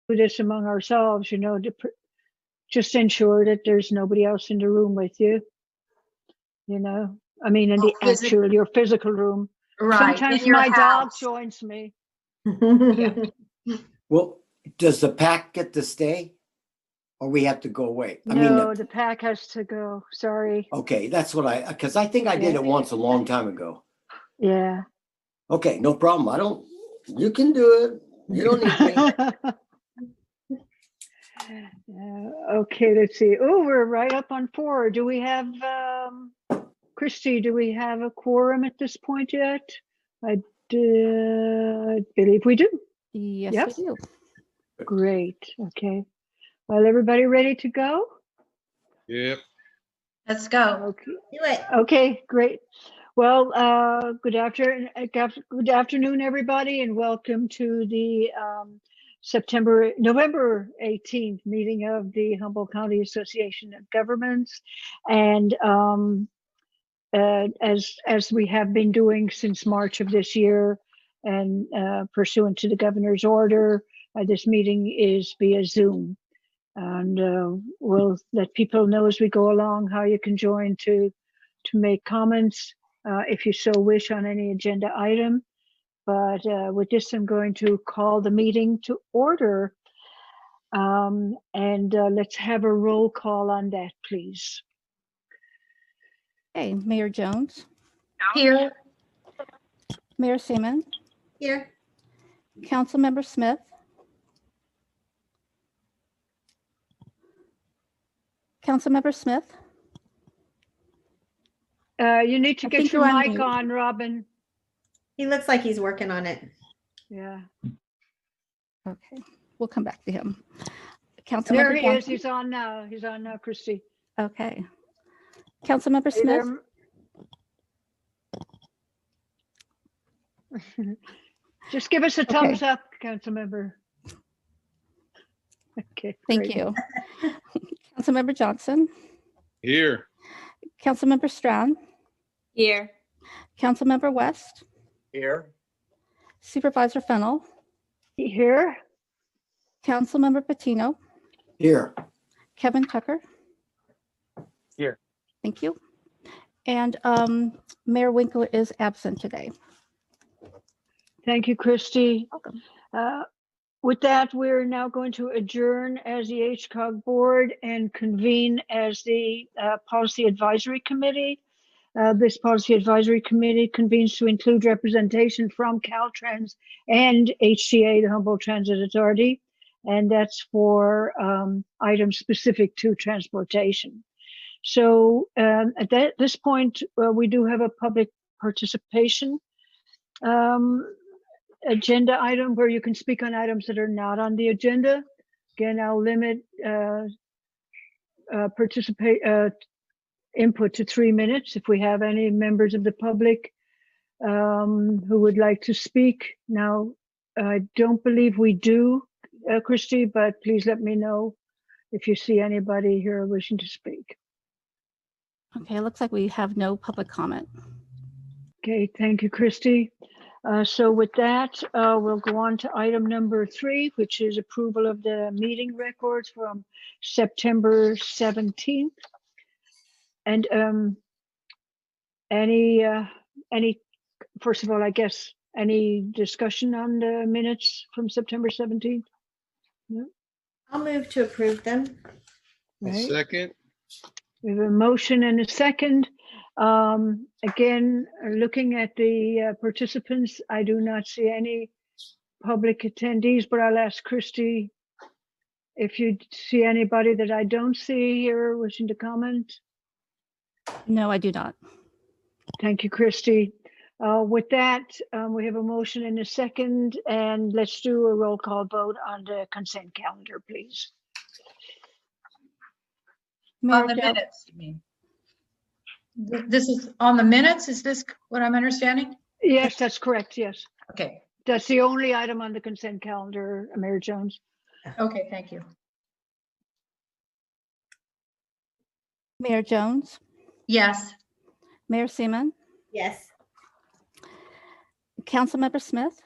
this among ourselves, to just ensure that there's nobody else in the room with you. I mean, in the your physical room. Right. Sometimes my dog joins me. Yeah. Well, does the pack get to stay, or we have to go away? No, the pack has to go. Sorry. Okay, that's what because I think I did it once a long time ago. Yeah. Okay, no problem. You can do it. You don't need me. Okay, let's see. Oh, we're right up on 4. Do we have, Christy, do we have a quorum at this point yet? I believe we do. Yes, we do. Great. Okay. Well, everybody ready to go? Yep. Let's go. Okay. Do it. Okay, great. Well, good afternoon, everybody, and welcome to the November 18th meeting of the Humboldt County Association of Governments. And as we have been doing since March of this year, and pursuant to the governor's order, this meeting is via Zoom. And we'll let people know as we go along how you can join to make comments if you so wish on any agenda item. But with this, I'm going to call the meeting to order. And let's have a roll call on that, please. Okay, Mayor Jones, Here. Mayor Seaman, Here. Councilmember Smith, Councilmember Smith. You need to get your mic on, Robin. He looks like he's working on it. Yeah. Okay, we'll come back to him. There Councilmember he is. Johnson. He's on now. He's on now, Christy. Okay. Councilmember Hey Smith. there. Just give us a thumbs up, Councilmember. Okay. Thank great. you. Councilmember Johnson, Here. Councilmember Strawn, Here. Councilmember West, Here. Supervisor Fennell, Here. Councilmember Patino, Here. Kevin Tucker. Here. Thank you. And Mayor Winkler is absent today. Thank you, Christy. Welcome. With that, we're now going to adjourn as the HCOG board and convene as the Policy Advisory Committee. This Policy Advisory Committee convenes to include representation from Caltrans and HTA, the Humboldt Transit Authority, and that's for items specific to transportation. So at this point, we do have a public participation agenda item where you can speak on items that are not on the agenda. Again, I'll limit input to 3 minutes. If we have any members of the public who would like to speak. Now, I don't believe we do, Christy, but please let me know if you see anybody here wishing to speak. Okay, it looks like we have no public comment. Okay, thank you, Christy. So with that, we'll go on to item number 3, which is approval of the meeting records from September 17th. And any, first of all, I guess, any discussion on the minutes from September 17th? No? I'll move to approve them. A Right. second. We have a motion and a second. Again, looking at the participants, I do not see any public attendees, but I'll ask Christy if you see anybody that I don't see here wishing to comment. No, I do not. Thank you, Christy. With that, we have a motion and a second, and let's do a roll call vote on the consent calendar, please. On the minutes, you mean? This is on the minutes? Is this what I'm understanding? Yes, that's correct. Yes. Okay. That's the only item on the consent calendar, Mayor Jones. Okay, thank you. Mayor Jones, Yes. Mayor Seaman, Yes. Councilmember Smith.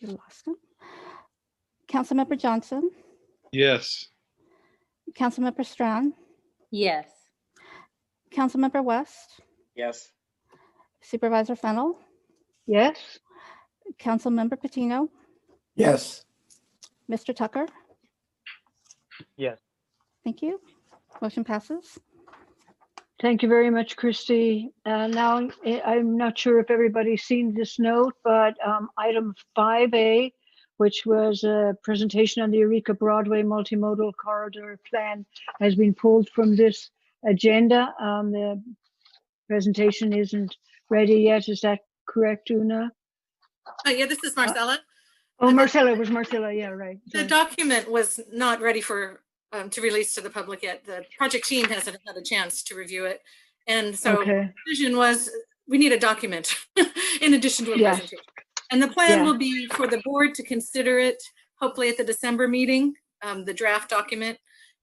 We lost him. Councilmember Johnson, Yes. Councilmember Strand, Yes. Councilmember West, Yes. Supervisor Fennell, Yes, Councilmember Patino, Yes. Mr. Tucker. Yes. Thank you. Motion passes. thank you very much, Christy. Now, I'm not sure if everybody's seen this note, but item 5A, which was a presentation on the Eureka Broadway Multimodal Corridor Plan, has been pulled from this agenda. The presentation isn't ready yet. Is that correct, Una? Yeah, this is Marcella. Oh, Marcella, it was Marcella. Yeah, right. The Sorry. document was not ready for to release to the public yet. The project team hasn't had a chance to review it. And so Okay. the vision was we need a document in addition to a Yes. presentation. And the plan Yeah. will be for the board to consider it, hopefully at the December meeting, the draft document.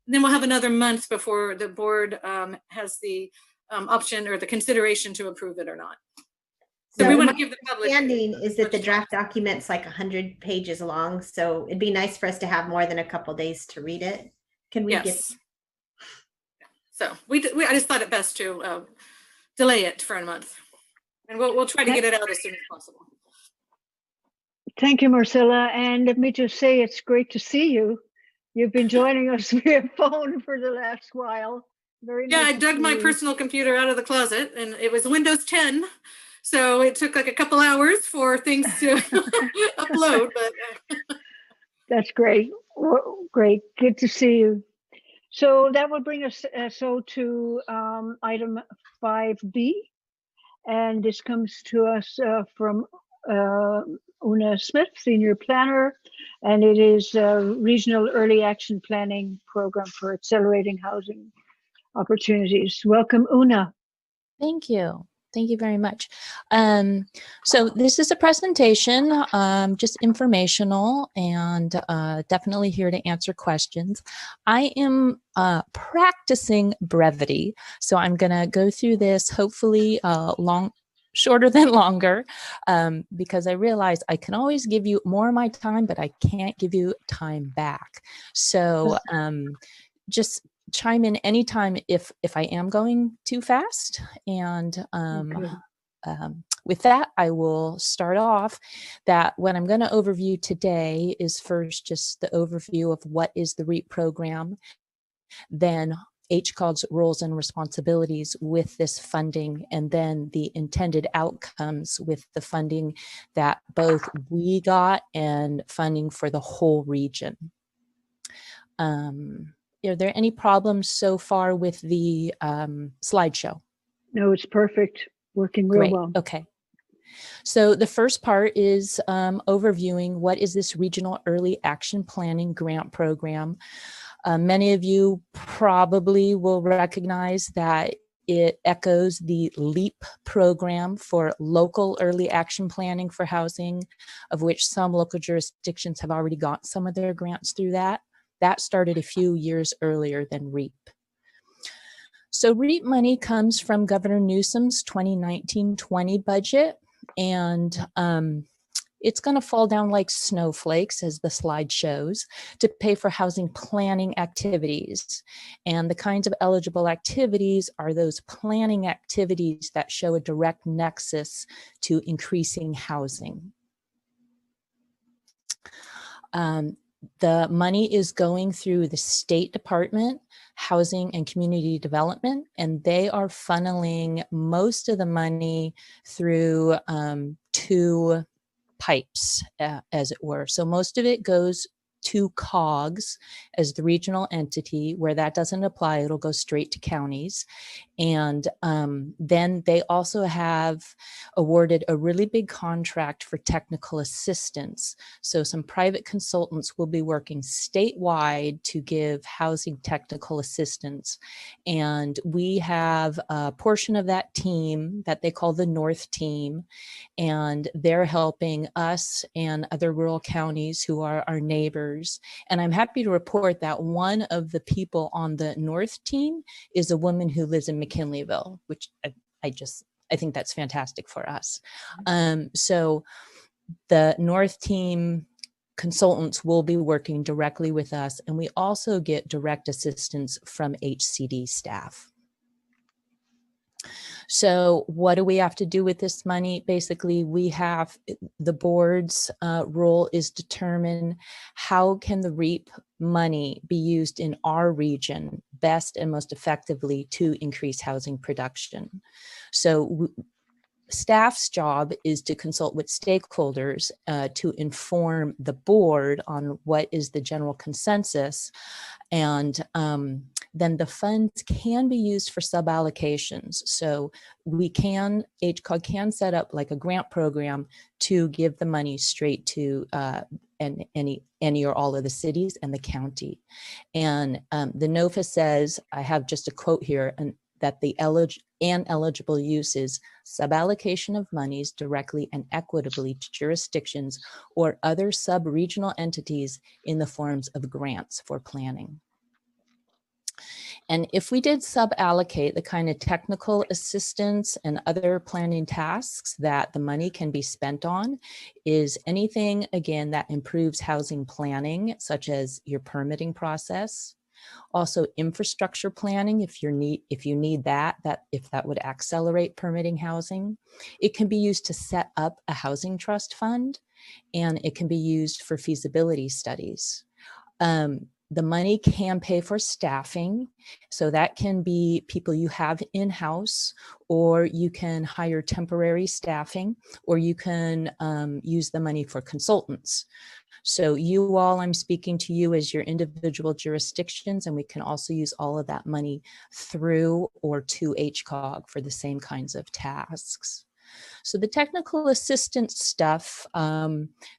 And then we'll have another month before the board has the option or the consideration to approve it or not. So we want to give the public. Understanding is that the draft document's like 100 pages long, so it'd be nice for us to have more than a couple days to read it. Can we get? Yes. So I just thought it best to delay it for a month, and we'll try to get it out as soon as possible. Thank you, Marcella. And let me just say, it's great to see you. You've been joining us via phone for the last while. Very nice. Yeah, I to dug see my you. personal computer out of the closet, and it was Windows 10, so it took like a couple hours for things to upload. But That's great. Great. Good to see you. So that will bring us to item 5B. And this comes to us from Una Smith, Senior Planner, and it is a Regional Early Action Planning Program for Accelerating Housing Opportunities. Welcome, Una. Thank you. Thank you very much. So this is a presentation, just informational, and definitely here to answer questions. I am practicing brevity, so I'm going to go through this hopefully shorter than longer, because I realize I can always give you more of my time, but I can't give you time back. So just chime in anytime if I am going too fast. And with that, I will start off that what I'm going to overview today is first just the overview of what is the REAP program, then HCOG's roles and responsibilities with this funding, and then the intended outcomes with the funding that both we got and funding for the whole region. Are there any problems so far with the slideshow? No, it's perfect. Working real Great. well. Okay. So the first part is overviewing what is this Regional Early Action Planning Grant Program. Many of you probably will recognize that it echoes the LEAP program for local early action planning for housing, of which some local jurisdictions have already got some of their grants through that. That started a few years earlier than REAP. So REAP money comes from Governor Newsom's 2019-20 budget, and it's going to fall down like snowflakes, as the slide shows, to pay for housing planning activities. And the kinds of eligible activities are those planning activities that show a direct nexus to increasing housing. The money is going through the State Department, Housing and Community Development, and they are funneling most of the money through two pipes, as it were. So most of it goes to Cogs as the regional entity. Where that doesn't apply, it'll go straight to counties. And then they also have awarded a really big contract for technical assistance. So some private consultants will be working statewide to give housing technical assistance. And we have a portion of that team that they call the North Team, and they're helping us and other rural counties who are our neighbors. And I'm happy to report that one of the people on the North Team is a woman who lives in McKinleyville, which I think that's fantastic for us. So The North team consultants will be working directly with us, and we also get direct assistance from HCD staff. So what do we have to do with this money? Basically, the board's role is determine how can the REAP money be used in our region best and most effectively to increase housing production. So staff's job is to consult with stakeholders to inform the board on what is the general consensus, and then the funds can be used for sub-allocations. So HCOG can set up like a grant program to give the money straight to any or all of the cities and the county. And the NOFA says, I have just a quote here, that the eligible use is sub-allocation of monies directly and equitably to jurisdictions or other sub-regional entities in the forms of grants for planning. And if we did sub-allocate the kind of technical assistance and other planning tasks that the money can be spent on is anything, again, that improves housing planning, such as your permitting process. Also infrastructure planning, if you need that if that would accelerate permitting housing. It can be used to set up a housing trust fund, and it can be used for feasibility studies. The money can pay for staffing, so that can be people you have in-house, or you can hire temporary staffing, or you can use the money for consultants. So you all, I'm speaking to you as your individual jurisdictions, and we can also use all of that money through or to HCOG for the same kinds of tasks. So the technical assistance stuff,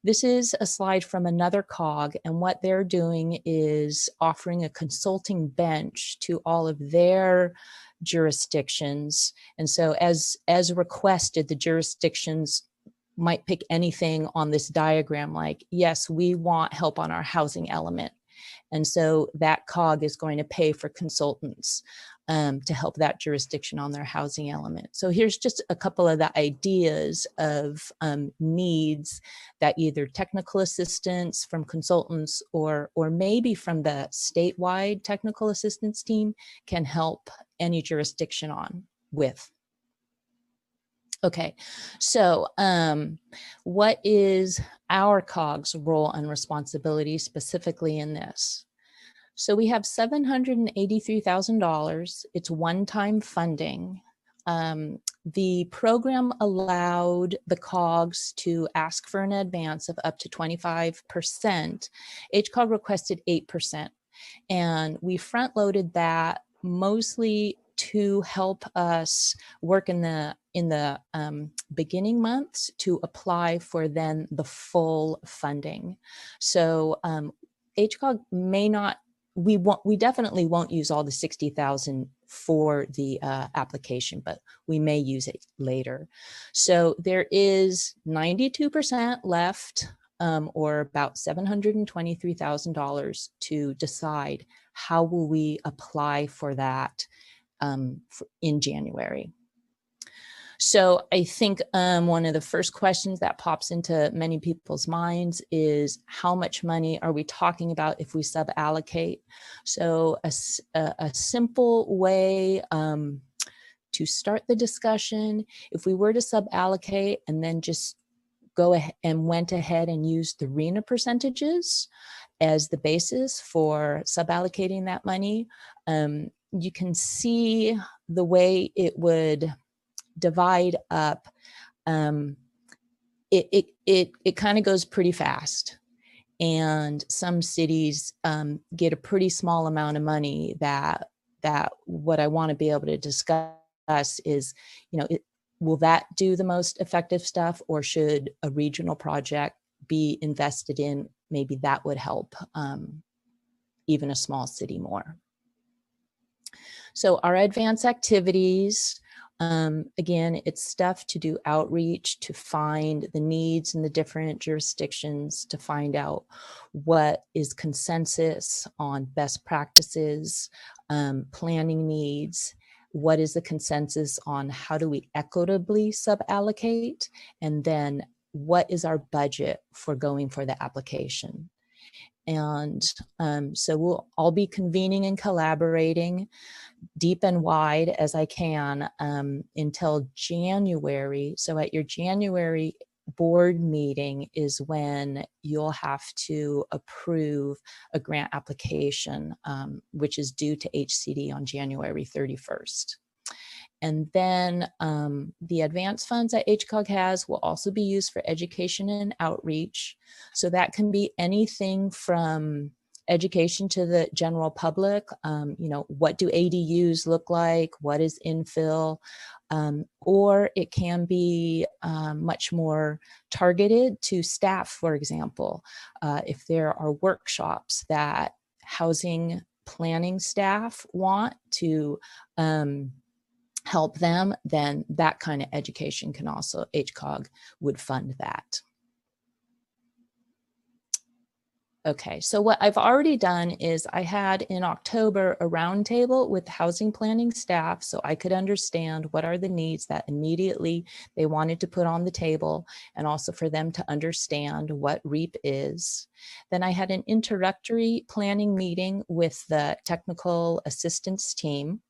this is a slide from another COG, and what they're doing is offering a consulting bench to all of their jurisdictions. And so as requested, the jurisdictions might pick anything on this diagram, like, yes, we want help on our housing element. And so that COG is going to pay for consultants to help that jurisdiction on their housing element. So here's just a couple of the ideas of needs that either technical assistance from consultants or maybe from the statewide technical assistance team can help any jurisdiction on with. Okay, so what is our COG's role and responsibility specifically in this? So we have $783,000. It's one-time funding. The program allowed the COGs to ask for an advance of up to 25%. HCOG requested 8%. And we front-loaded that mostly to help us work in the beginning months to apply for then the full funding. So HCOG may not, we definitely won't use all the 60,000 for the application, but we may use it later. So there is 92% left, or about $723,000 to decide how will we apply for that in January. So I think one of the first questions that pops into many people's minds is how much money are we talking about if we sub-allocate? So a simple way to start the discussion, if we were to sub-allocate and then just go ahead and went ahead and used the RHNA percentages as the basis for sub-allocating that money, you can see the way it would divide up. It kind of goes pretty fast, and some cities get a pretty small amount of money. That what I want to be able to discuss is, will that do the most effective stuff, or should a regional project be invested in? Maybe that would help even a small city more. So our advanced activities, again, it's stuff to do outreach, to find the needs in the different jurisdictions, to find out what is consensus on best practices, planning needs, what is the consensus on how do we equitably sub-allocate, and then what is our budget for going for the application? And so I'll be convening and collaborating deep and wide as I can until January. So at your January board meeting is when you'll have to approve a grant application, which is due to HCD on January 31st. And then the advance funds that HCOG has will also be used for education and outreach. So that can be anything from education to the general public. What do ADUs look like? What is infill? Or it can be much more targeted to staff, for example. If there are workshops that housing planning staff want to help them, then that kind of education can also, HCOG would fund that. Okay, so what I've already done is I had in October a roundtable with housing planning staff so I could understand what are the needs that immediately they wanted to put on the table, and also for them to understand what REAP is. Then I had an introductory planning meeting with the technical assistance team.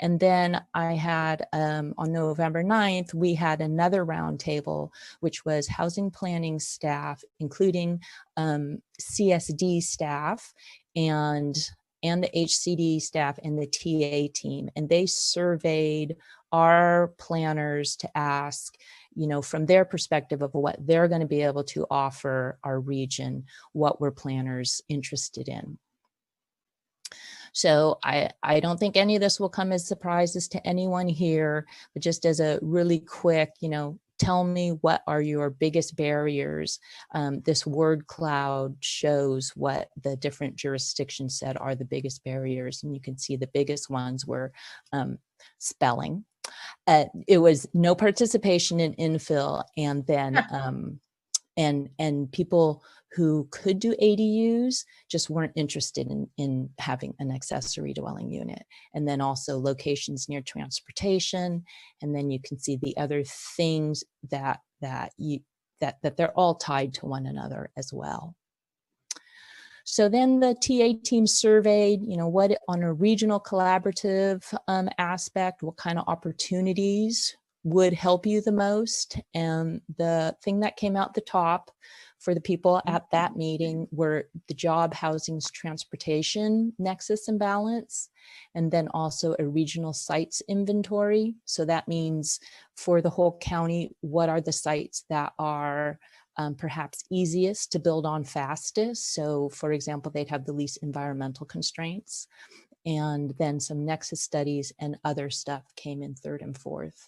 And then I had, on November 9th, we had another roundtable, which was housing planning staff, including CSD staff and the HCD staff and the TA team. And they surveyed our planners to ask, from their perspective of what they're going to be able to offer our region, what were planners interested in. So I don't think any of this will come as surprises to anyone here, but just as a really quick, tell me what are your biggest barriers. This word cloud shows what the different jurisdictions said are the biggest barriers. And you can see the biggest ones were spelling. It was no participation in infill, and then and people who could do ADUs just weren't interested in having an accessory dwelling unit. And then also locations near transportation. And then you can see the other things that they're all tied to one another as well. So then the TA team surveyed, what on a regional collaborative aspect, what kind of opportunities would help you the most. And the thing that came out the top for the people at that meeting were the job, housings, transportation nexus and balance, and then also a regional sites inventory. So that means for the whole county, what are the sites that are perhaps easiest to build on fastest? So for example, they'd have the least environmental constraints, and then some nexus studies and other stuff came in third and fourth.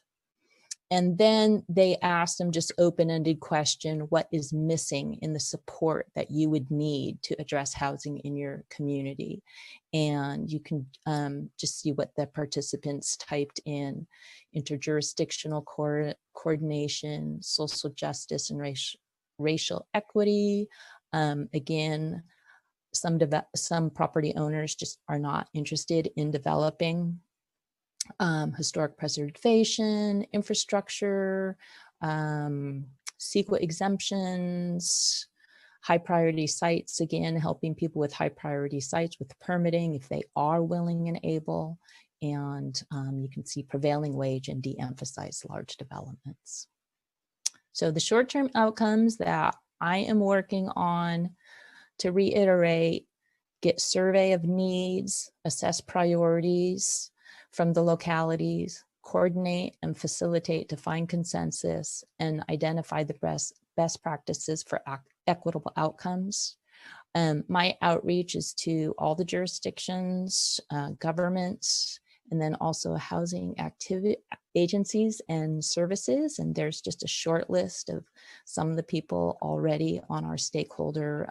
And then they asked them just open-ended question, what is missing in the support that you would need to address housing in your community? And you can just see what the participants typed in: interjurisdictional coordination, social justice and racial equity. Again, some property owners just are not interested in developing. Historic preservation, infrastructure, CEQA exemptions, high priority sites, again, helping people with high priority sites with permitting if they are willing and able. And you can see prevailing wage and de-emphasize large developments. So the short-term outcomes that I am working on, to reiterate, get survey of needs, assess priorities from the localities, coordinate and facilitate to find consensus, and identify the best practices for equitable outcomes. My outreach is to all the jurisdictions, governments, and then also housing activity agencies and services. And there's just a short list of some of the people already on our stakeholder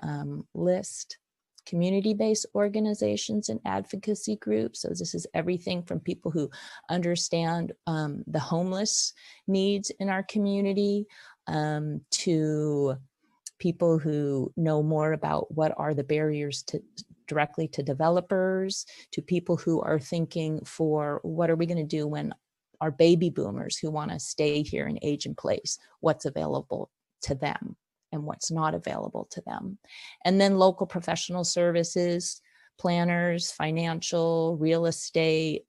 list. Community-based organizations and advocacy groups. So this is everything from people who understand the homeless needs in our community to people who know more about what are the barriers directly to developers, to people who are thinking for what are we going to do when our baby boomers who want to stay here and age in place, what's available to them and what's not available to them. And then local professional services, planners, financial, real estate,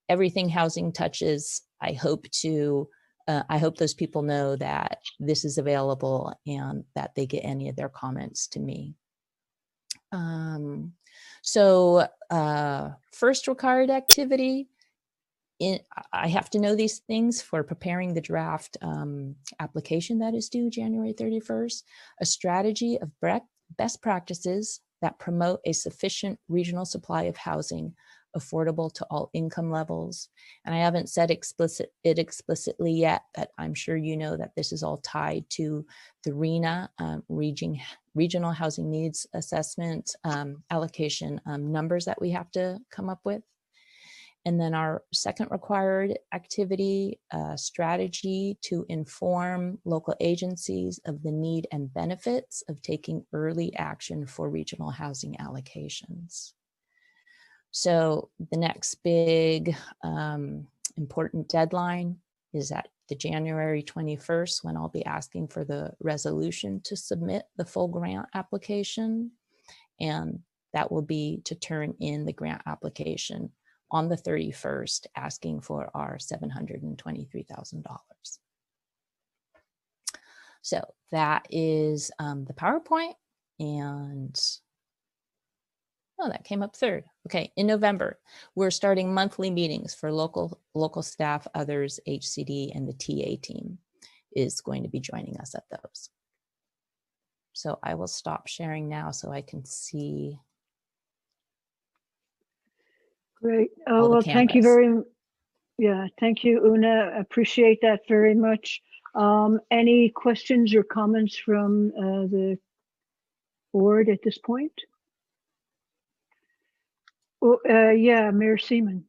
everything housing touches. I hope those people know that this is available and that they get any of their comments to me. First required activity, I have to know these things for preparing the draft application that is due January 31st, a strategy of best practices that promote a sufficient regional supply of housing affordable to all income levels. And I haven't said it explicitly yet, but I'm sure you know that this is all tied to the RHNA, Regional Housing Needs Assessment allocation numbers that we have to come up with. And then our second required activity, strategy to inform local agencies of the need and benefits of taking early action for regional housing allocations. So the next big important deadline is at the January 21st, when I'll be asking for the resolution to submit the full grant application. And that will be to turn in the grant application on the 31st, asking for our $723,000. So that is the PowerPoint, and that came up third. Okay, in November, we're starting monthly meetings for local staff, others, HCD, and the TA team is going to be joining us at those. So I will stop sharing now so I can see. Great. all Oh, the well, thank you cameras. thank you, Una. Appreciate that very much. Any questions or comments from the board at this point? Oh, yeah, Mayor Seaman.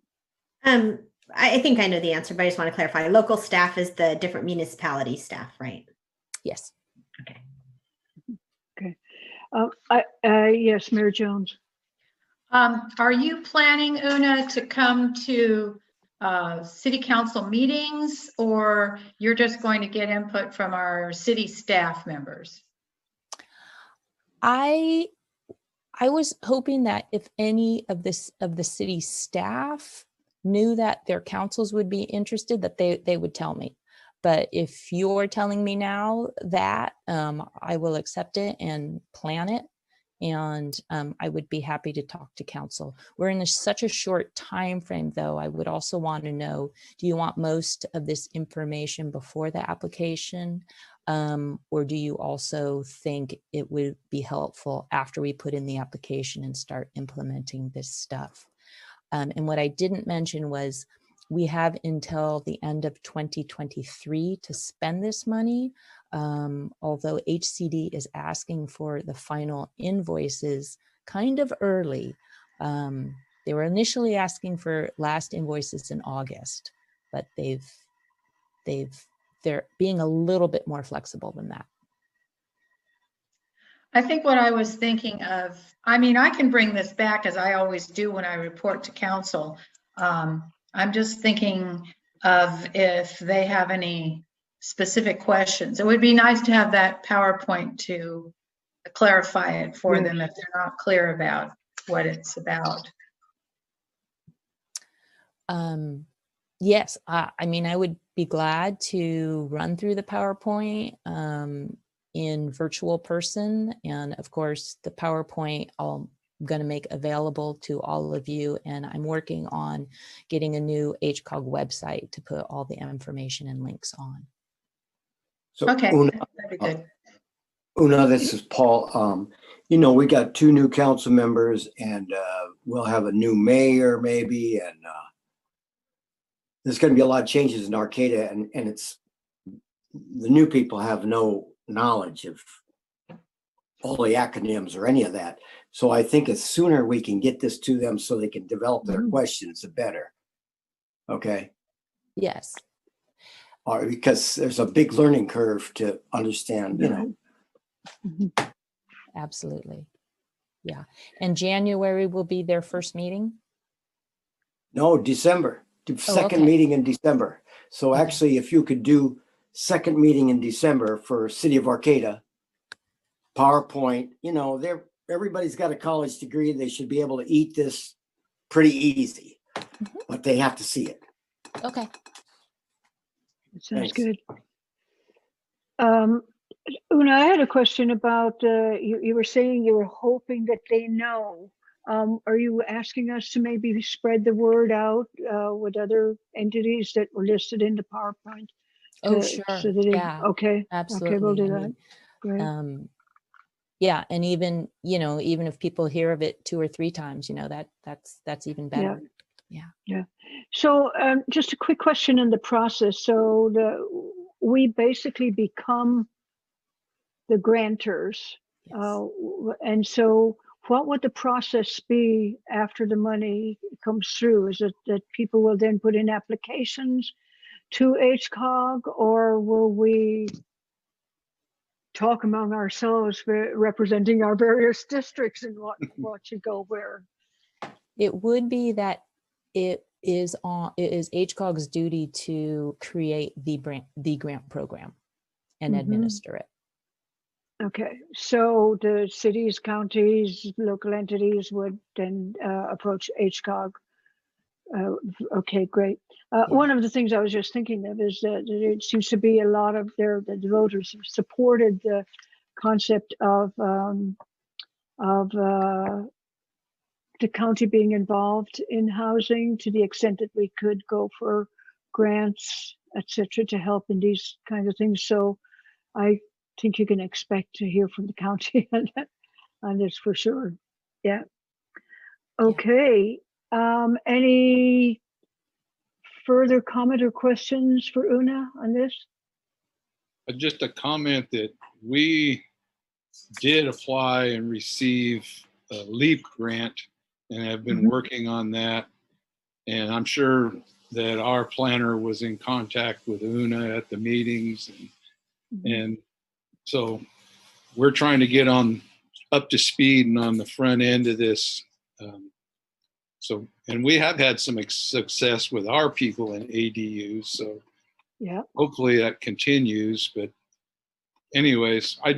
I think I know the answer, but I just want to clarify. Local staff is the different municipality staff, right? Yes. Okay. Okay. Yes, Mayor Jones. Are you planning, Una, to come to city council meetings, or you're just going to get input from our city staff members? I was hoping that if any of the city staff knew that their councils would be interested, that they would tell me. But if you're telling me now that, I will accept it and plan it. And I would be happy to talk to council. We're in such a short time frame, though. I would also want to know, do you want most of this information before the application? Or do you also think it would be helpful after we put in the application and start implementing this stuff? And what I didn't mention was we have until the end of 2023 to spend this money. Although HCD is asking for the final invoices kind of early. They were initially asking for last invoices in August, but they're being a little bit more flexible than that. I think what I was thinking of, I mean, I can bring this back as I always do when I report to council. I'm just thinking of if they have any specific questions. It would be nice to have that PowerPoint to clarify it for them if they're not clear about what it's about. Yes, I mean, I would be glad to run through the PowerPoint in virtual person. And of course, the PowerPoint I'm going to make available to all of you. And I'm working on getting a new HCOG website to put all the information and links on. So Okay, Una, that'd be good. Una, this is Paul. You know, we got 2 new council members, and we'll have a new mayor maybe, and there's going to be a lot of changes in Arcata, and it's the new people have no knowledge of all the acronyms or any of that. So I think the sooner we can get this to them so they can develop their questions, the better. Okay. Yes. Or because there's a big learning curve to understand, you know. Absolutely. Yeah. And January will be their first meeting? No, December. Second okay. meeting in December. So Okay. actually, if you could do second meeting in December for City of Arcata. PowerPoint, everybody's got a college degree. They should be able to eat this pretty easy, but they have to see it. Okay. That sounds Thanks. good. Una, I had a question about, you were saying you were hoping that they know. Are you asking us to maybe spread the word out with other entities that were listed in the PowerPoint? Oh, So sure. that Yeah, okay. absolutely. Okay, we'll do I that. mean, Great. yeah, and even if people hear of it 2 or 3 times, that's even better. Yeah. So just a quick question on the process. So we basically become the grantors. Yes. And so what would the process be after the money comes through? Is it that people will then put in applications to HCOG, or will we talk among ourselves representing our various districts and what should go where? It would be that it is HCOG's duty to create the grant program and administer it. Okay, so the cities, counties, local entities would then approach HCOG. Okay, great. One of the things I was just thinking of is that it seems to be a lot of the voters have supported the concept of the county being involved in housing to the extent that we could go for grants, etc., to help in these kinds of things. So I think you can expect to hear from the county on this for sure. Yeah. Okay. Any further comment or questions for Una on this? Just a comment that we did apply and receive a LEAP grant and have been working on that. And I'm sure that our planner was in contact with Una at the meetings. And so we're trying to get up to speed and on the front end of this. And we have had some success with our people in ADUs. So yeah, hopefully that continues. But anyways, I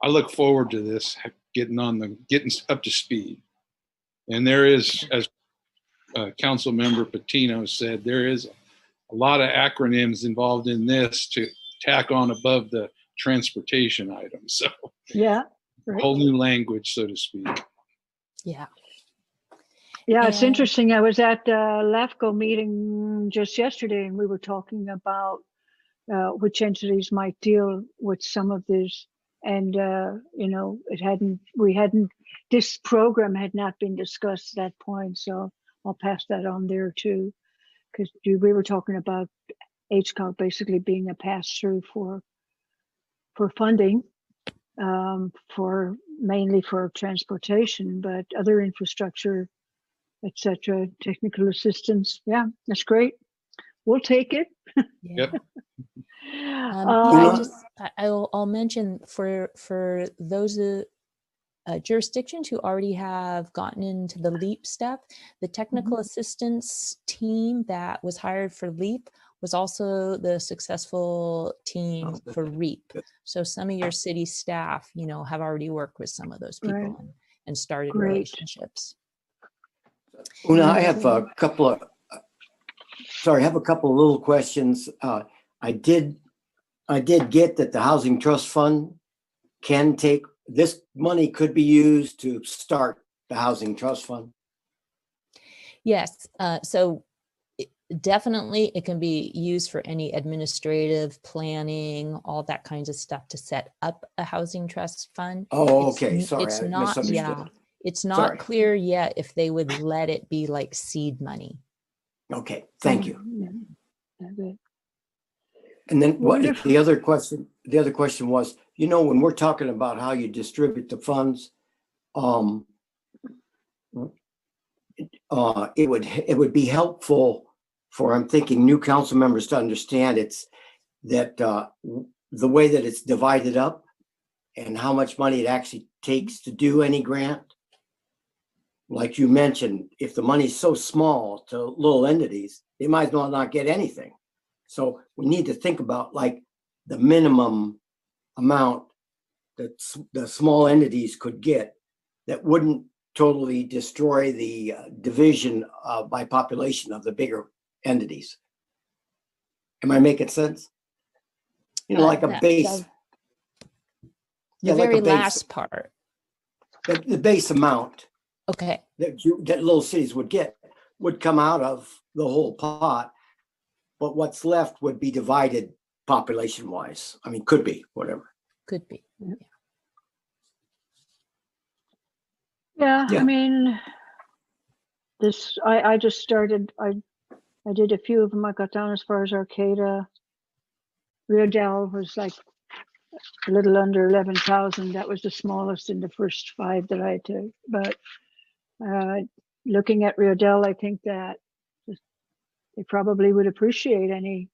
look forward to this, getting up to speed. And there is, as Council Member Patino said, there is a lot of acronyms involved in this to tack on above the transportation items. So yeah, right. whole new language, so to speak. Yeah. Yeah, it's interesting. I was at the LAFCO meeting just yesterday, and we were talking about which entities might deal with some of this. And, this program had not been discussed at that point. So I'll pass that on there too, because we were talking about HCOG basically being a pass-through for funding, mainly for transportation, but other infrastructure, etc., technical assistance. Yeah, that's great. We'll take it. Yep. I'll mention for those jurisdictions who already have gotten into the LEAP step, the technical assistance team that was hired for LEAP was also the successful team for REAP. So some of your city staff, have already worked with some of those people and started relationships. Una, I have a couple of little questions. I did get that the Housing Trust Fund can take, this money could be used to start the Housing Trust Fund. Yes, so definitely it can be used for any administrative planning, all that kinds of stuff to set up a Housing Trust Fund. Oh, okay, sorry, It's I not, misunderstood. yeah, it's not clear yet if they would let it be like seed money. Okay, thank you. Okay. And then the other question was, when we're talking about how you distribute the funds, it would be helpful for, I'm thinking, new council members to understand it's that the way that it's divided up and how much money it actually takes to do any grant. Like you mentioned, if the money's so small to little entities, they might as well not get anything. So we need to think about like the minimum amount that the small entities could get that wouldn't totally destroy the division by population of the bigger entities. Am I making sense? You know, like a That- base. The Yeah, like very a base. last part. The base amount Okay. that little cities would get would come out of the whole pot, but what's left would be divided population wise. I mean, could be, whatever. Could be. Yeah, Yeah. I mean, I just started, I did a few of them. I got down as far as Arcata. Rio Del was like a little under 11,000. That was the smallest in the first 5 that I took. But looking at Rio Del, I think that they probably would appreciate any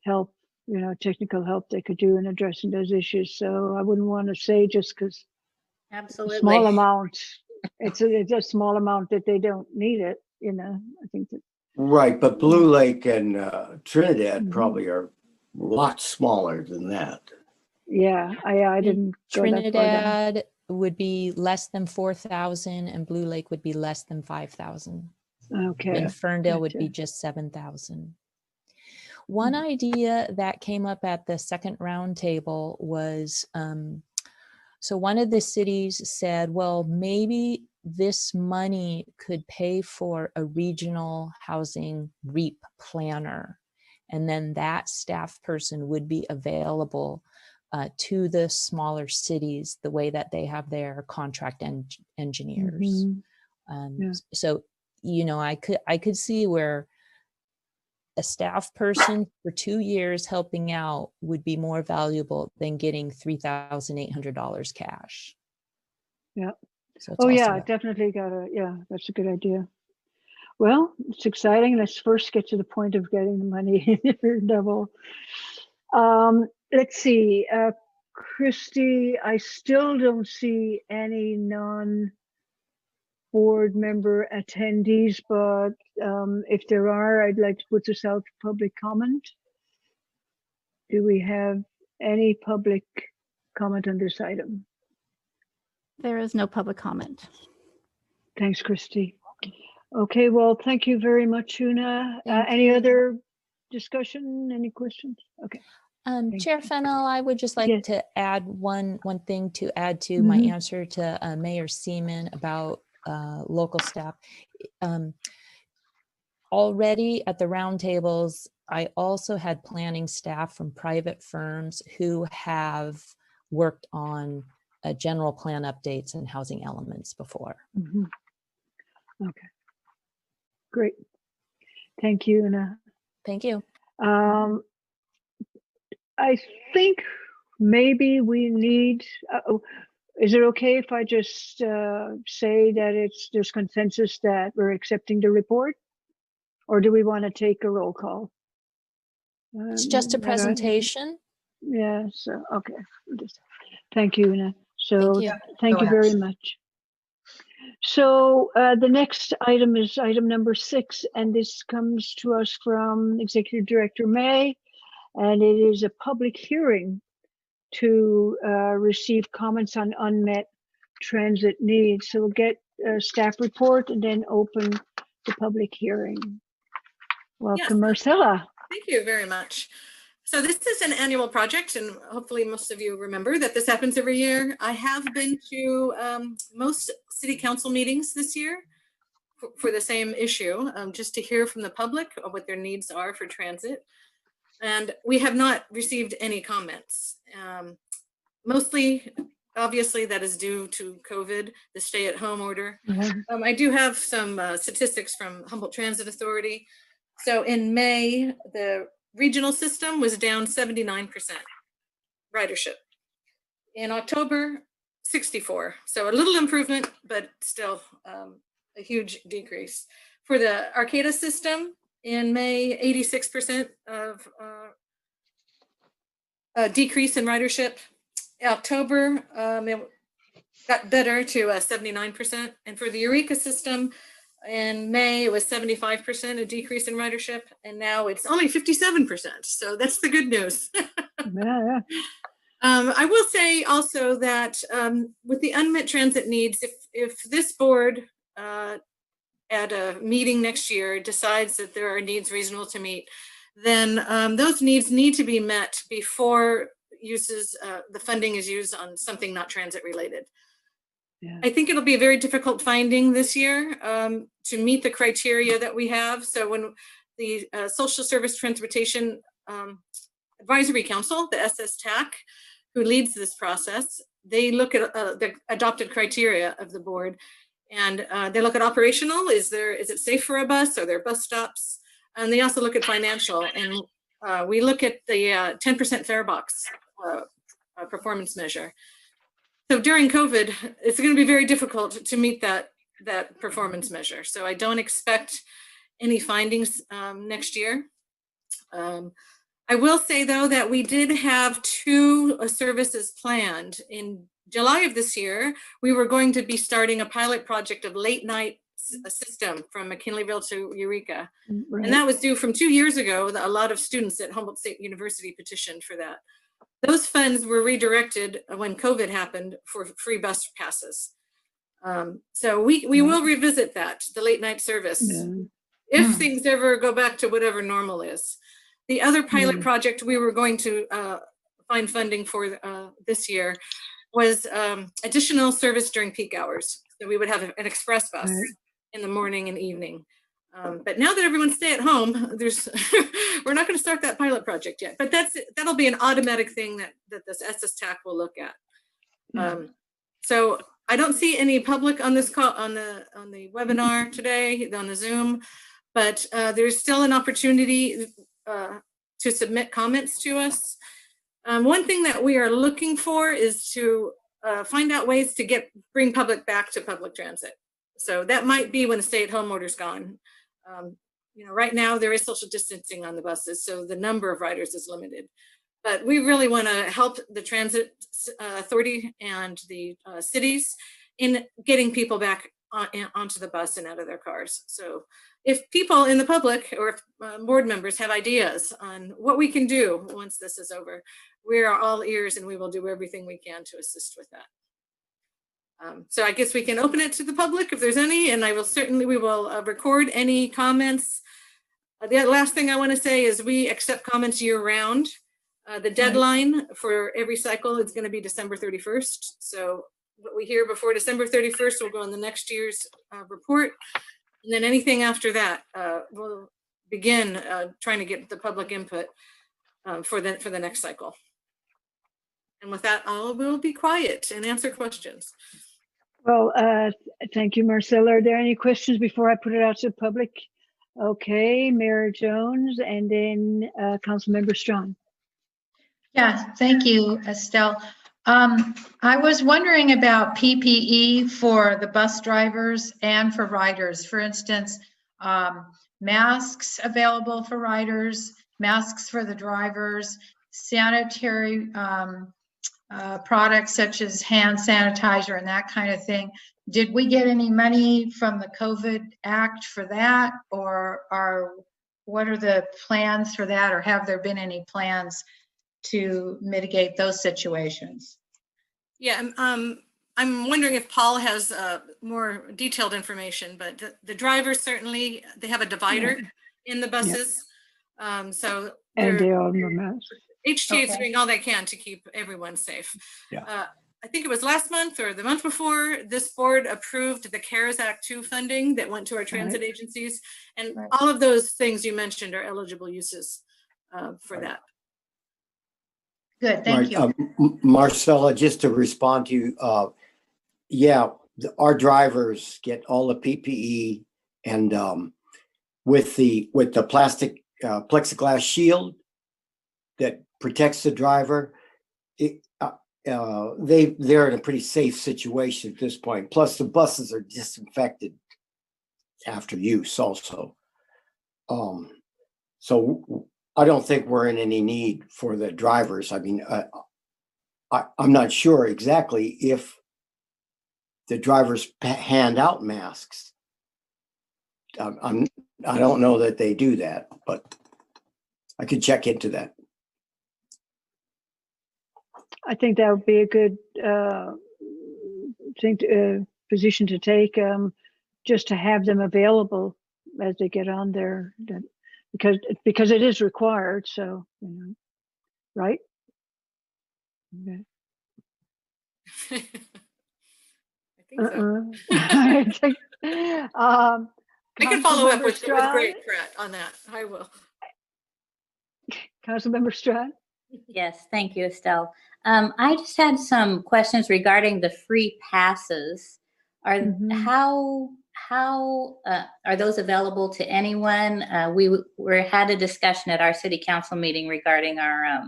help, you know, technical help they could do in addressing those issues. So I wouldn't want to say just because Absolutely. small amount, it's a small amount that they don't need it, you know. I think that Right, but Blue Lake and Trinidad Mhm. probably are a lot smaller than that. yeah, I didn't go that far down. Trinidad would be less than 4,000 and Blue Lake would be less than 5,000. Okay. And Ferndale would be gotcha. just 7,000. One idea that came up at the second roundtable was, so one of the cities said, well, maybe this money could pay for a regional housing REAP planner. And then that staff person would be available to the smaller cities the way that they have their contract engineers. Mhm. Yeah. So, you know, I could see where a staff person for 2 years helping out would be more valuable than getting $3,800 cash. Yeah. So it's Oh also yeah, definitely yeah, that's a good idea. Well, it's exciting. Let's first get to the point of getting the money double. Let's see, Christy, I still don't see any non-board member attendees, but if there are, I'd like to put this out to public comment. Do we have any public comment on this item? There is no public comment. Thanks, Christy. Okay, well, thank you very much, Una. Thank Any you. other discussion? Any questions? Okay. Thank Chair Fennell, I would just like Yes. to add one thing to add to my Mhm. answer to Mayor Seaman about local staff. Already at the roundtables, I also had planning staff from private firms who have worked on general plan updates and housing elements before. Mhm. Okay. Great. Thank you, Una. Thank you. I think maybe we need, is it okay if I just say that there's consensus that we're accepting the report? Or do we want to take a roll call? It's just a I don't- presentation. Yeah, so, okay. Thank you, Una. So Thank you. thank Go you ahead. very much. So the next item is item number 6, and this comes to us from Executive Director May, and it is a public hearing to receive comments on unmet transit needs. So we'll get a staff report and then open the public hearing. Welcome, Marcella. Thank you very much. So this is an annual project, and hopefully most of you remember that this happens every year. I have been to most city council meetings this year for the same issue, just to hear from the public what their needs are for transit. And we have not received any comments. Mostly, obviously, that is due to COVID, the stay-at-home order. I do have some statistics from Humboldt Transit Authority. So in May, the regional system was down 79% ridership. In October, 64. So a little improvement, but still a huge decrease. For the Arcata system, in May, 86% of decrease in ridership. October, it got better to 79%. And for the Eureka system, in May, it was 75%, a decrease in ridership, and now it's only 57%. So that's the good news. Yeah, I will say also that with the unmet transit needs, if this board at a meeting next year decides that there are needs reasonable to meet, then those needs need to be met before the funding is used on something not transit related. yeah. I think it'll be a very difficult finding this year to meet the criteria that we have. So when the Social Service Transportation Advisory Council, the SSTAC, who leads this process, they look at the adopted criteria of the board, and they look at operational. Is it safe for a bus? Are there bus stops? And they also look at financial, and we look at the 10% fare box performance measure. So during COVID, it's going to be very difficult to meet that performance measure. So I don't expect any findings next year. I will say though that we did have 2 services planned. In July of this year, we were going to be starting a pilot project of late night system from McKinleyville to Eureka. Right. And that was due from 2 years ago. A lot of students at Humboldt State University petitioned for that. Those funds were redirected when COVID happened for free bus passes. So we will revisit that, the late night service, if things ever go back to whatever normal is. The other pilot project we were going to find funding for this year was additional service during peak hours. So we would have an express bus in the morning and evening. But now that everyone's stay at home, we're not going to start that pilot project yet. But that'll be an automatic thing that this SSTAC will look at. So I don't see any public on this call on the webinar today on the Zoom, but there's still an opportunity to submit comments to us. One thing that we are looking for is to find out ways to bring public back to public transit. So that might be when the stay-at-home order's gone. Right now there is social distancing on the buses, so the number of riders is limited. But we really want to help the transit authority and the cities in getting people back onto the bus and out of their cars. So if people in the public or if board members have ideas on what we can do once this is over, we are all ears and we will do everything we can to assist with that. So I guess we can open it to the public if there's any, and we will record any comments. The last thing I want to say is we accept comments year round. The deadline for every cycle is going to be December 31st. So what we hear before December 31st will go in the next year's report. And then anything after that, we'll begin trying to get the public input for the next cycle. And with that, I will be quiet and answer questions. Well, thank you, Marcella. Are there any questions before I put it out to the public? Okay, Mayor Jones, and then Councilmember Strong. Yeah, thank you, Estelle. I was wondering about PPE for the bus drivers and for riders. For instance, masks available for riders, masks for the drivers, sanitary products such as hand sanitizer and that kind of thing. Did we get any money from the COVID Act for that, or what are the plans for that, or have there been any plans to mitigate those situations? Yeah, I'm wondering if Paul has more detailed information, but the drivers certainly, they have a divider in the buses. So and they all wear masks. HTA is doing all they can to keep everyone safe. I think it was last month or the month before, this board approved the CARES Act 2 funding that went to our transit agencies. And all of those things you mentioned are eligible uses for that. Good, thank you. Marcella, just to respond to you, our drivers get all the PPE, and with the plastic plexiglass shield that protects the driver, they're in a pretty safe situation at this point. Plus, the buses are disinfected after use also. So I don't think we're in any need for the drivers. I mean, I'm not sure exactly if the drivers hand out masks. I don't know that they do that, but I could check into that. I think that would be a good position to take, just to have them available as they get on there, because it is required. So, right? Okay. I think so. I I can follow up with Strad? Greg Pratt on that. I will. Councilmember Strad? Yes, thank you, Estelle. I just had some questions regarding the free passes. Are are those available to anyone? We had a discussion at our city council meeting regarding our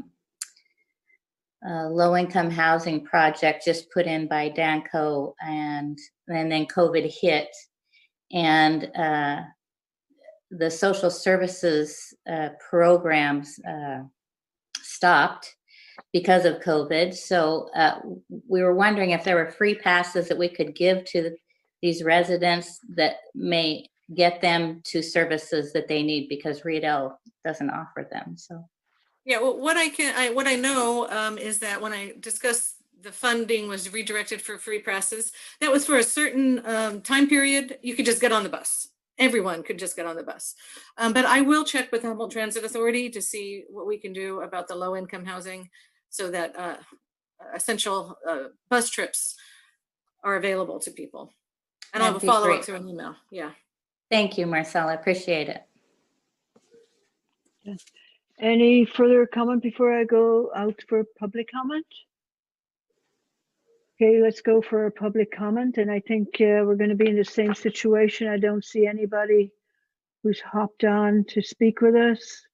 low-income housing project just put in by Danco, and then COVID hit, and the social services programs stopped because of COVID. So we were wondering if there were free passes that we could give to these residents that may get them to services that they need, because Riedel doesn't offer them. So yeah, well, what I know is that when I discussed the funding was redirected for free passes, that was for a certain time period. You could just get on the bus. Everyone could just get on the bus. But I will check with Humboldt Transit Authority to see what we can do about the low income housing, so that essential bus trips are available to people. And I will follow up through an email. Yeah. Thank you, Marcella. Appreciate it. Yeah. Any further comment before I go out for public comment? Okay, let's go for a public comment. And I think we're going to be in the same situation. I don't see anybody who's hopped on to speak with us.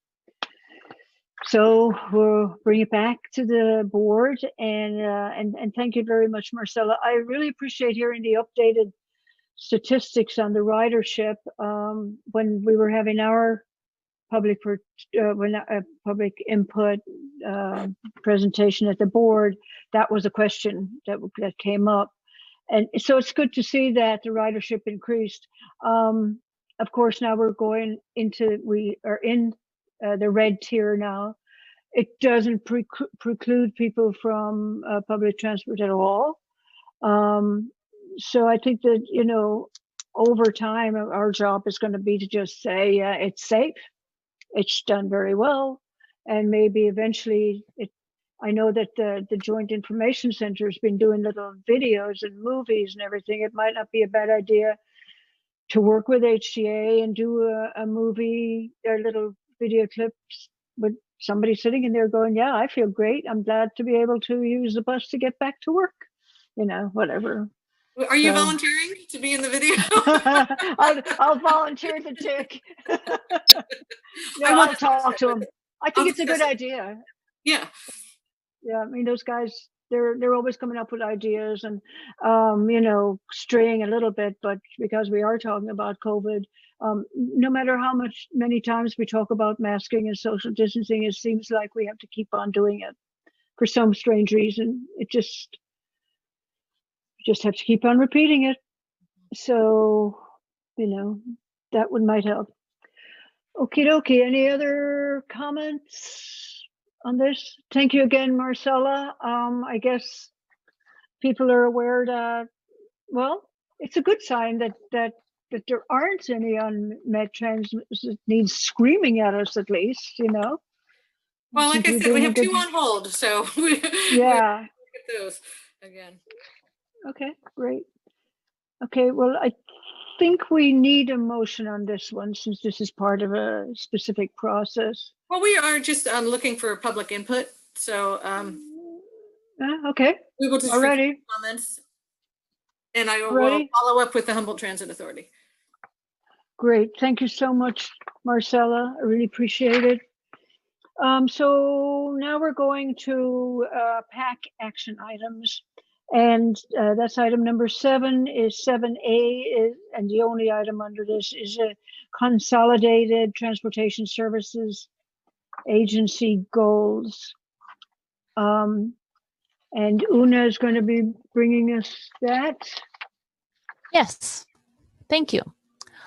So we'll bring it back to the board, and thank you very much, Marcella. I really appreciate hearing the updated statistics on the ridership. When we were having our public input presentation at the board, that was a question that came up, and so it's good to see that the ridership increased. Of course, now we are in the red tier now. It doesn't preclude people from public transport at all. So I think that, over time, our job is going to be to just say it's safe, it's done very well, and maybe eventually I know that the Joint Information Center has been doing little videos and movies and everything. It might not be a bad idea to work with HCA and do a movie, or little video clips with somebody sitting in there going, yeah, I feel great. I'm glad to be able to use the bus to get back to work, whatever. Are you volunteering to be in the video? I'll volunteer the tick. I'll talk to them. I think it's a good idea. Yeah. Yeah, I mean, those guys, they're always coming up with ideas and, straying a little bit, but because we are talking about COVID, no matter many times we talk about masking and social distancing, it seems like we have to keep on doing it for some strange reason. It just have to keep on repeating it. So, that might help. Okie dokie. Any other comments on this? Thank you again, Marcella. I guess people are aware that, well, it's a good sign that there aren't any unmet needs screaming at us, at least, Well, like I said, we have 2 on hold, so yeah, look at those again. Okay, great. Okay, well, I think we need a motion on this one, since this is part of a specific process. Well, we are just looking for public input, so okay. We will just read comments, and I will follow up with the Humboldt Transit Authority. Great, thank you so much, Marcella. I really appreciate it. So now we're going to PAC action items. And that's item number 7 is 7A, and the only item under this is a consolidated transportation services agency goals. And Una is going to be bringing us that. Yes, thank you.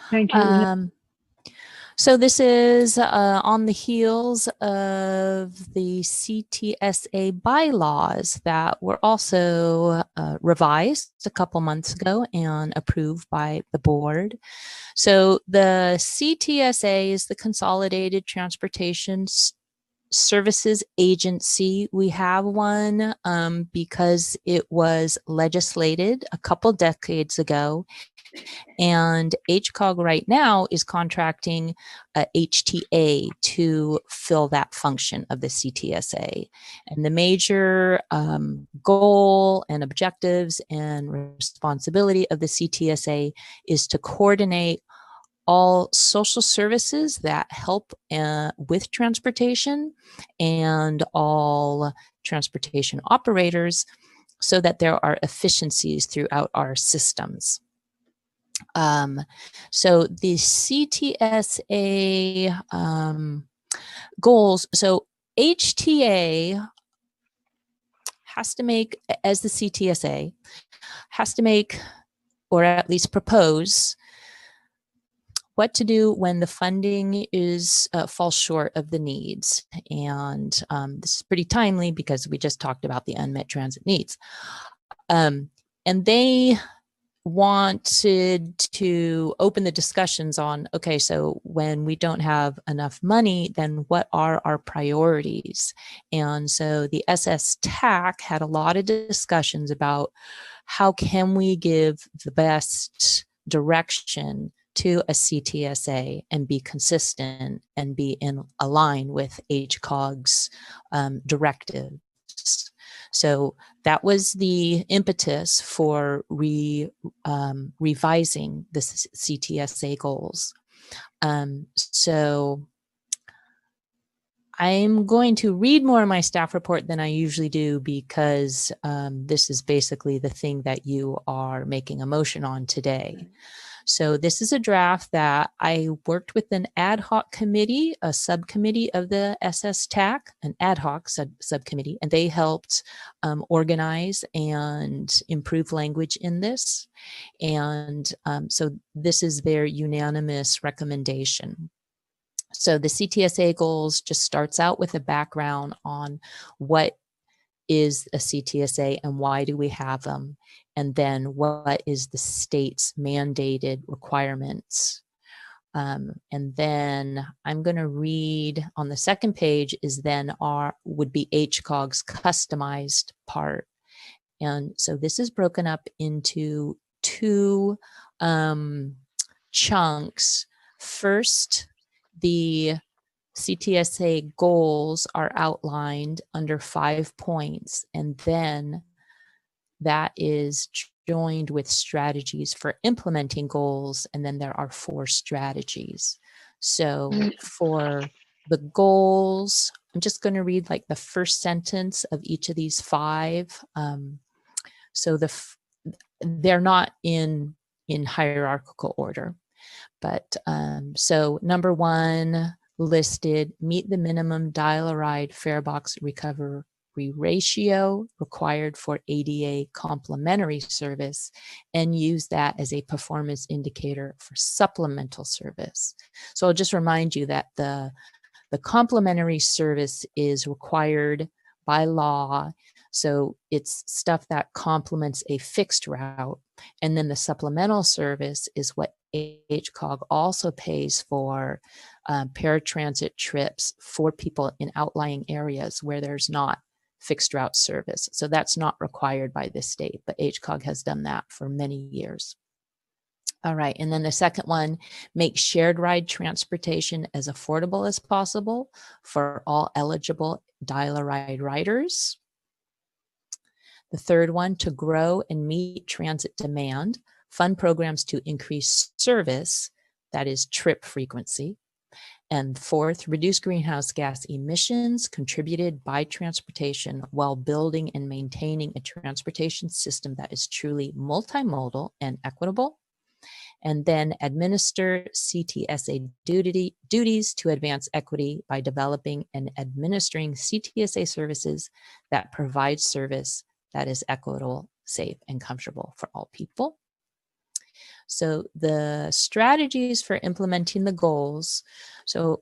Thank you. Una. So this is on the heels of the CTSA bylaws that were also revised a couple months ago and approved by the board. So the CTSA is the Consolidated Transportation Services Agency. We have one because it was legislated a couple decades ago. And HCOG right now is contracting HTA to fill that function of the CTSA. And the major goal and objectives and responsibility of the CTSA is to coordinate all social services that help with transportation and all transportation operators so that there are efficiencies throughout our systems. So the CTSA goals, so HTA has to make, as the CTSA, has to make, or at least propose, what to do when the funding is falls short of the needs. And this is pretty timely because we just talked about the unmet transit needs. And they wanted to open the discussions on, okay, so when we don't have enough money, then what are our priorities? And so the SS TAC had a lot of discussions about how can we give the best direction to a CTSA and be consistent and be in align with HCOG's directives. So that was the impetus for revising the CTSA goals. So I'm going to read more of my staff report than I usually do because this is basically the thing that you are making a motion on today. So this is a draft that I worked with an ad hoc committee, a subcommittee of the SS TAC, an ad hoc subcommittee, and they helped organize and improve language in this. And so this is their unanimous recommendation. So the CTSA goals just starts out with a background on what is a CTSA and why do we have them? And then what is the state's mandated requirements? And then I'm going to read on the second page is then would be HCOG's customized part. And so this is broken up into two chunks. First, the CTSA goals are outlined under 5 points, and then that is joined with strategies for implementing goals, and then there are 4 strategies. So for the goals, I'm just going to read like the first sentence of each of these 5. So they're not in hierarchical order, but so number 1 listed, meet the minimum dial-a-ride fare box recovery ratio required for ADA complementary service and use that as a performance indicator for supplemental service. So I'll just remind you that the complementary service is required by law. So it's stuff that complements a fixed route. And then the supplemental service is what HCOG also pays for paratransit trips for people in outlying areas where there's not fixed route service. So that's not required by the state, but HCOG has done that for many years. All right, and then the second one, make shared ride transportation as affordable as possible for all eligible dial-a-ride riders. The third one, to grow and meet transit demand, fund programs to increase service, that is trip frequency. And fourth, reduce greenhouse gas emissions contributed by transportation while building and maintaining a transportation system that is truly multimodal and equitable. And then administer CTSA duties to advance equity by developing and administering CTSA services that provide service that is equitable, safe, and comfortable for all people. So the strategies for implementing the goals. So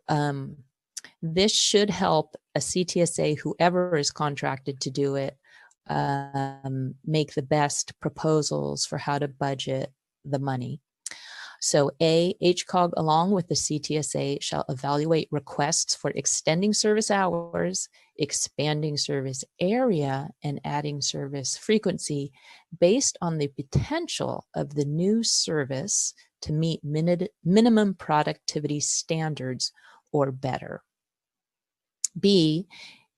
this should help a CTSA, whoever is contracted to do it, make the best proposals for how to budget the money. So HCOG, along with the CTSA, shall evaluate requests for extending service hours, expanding service area, and adding service frequency based on the potential of the new service to meet minimum productivity standards or better. B,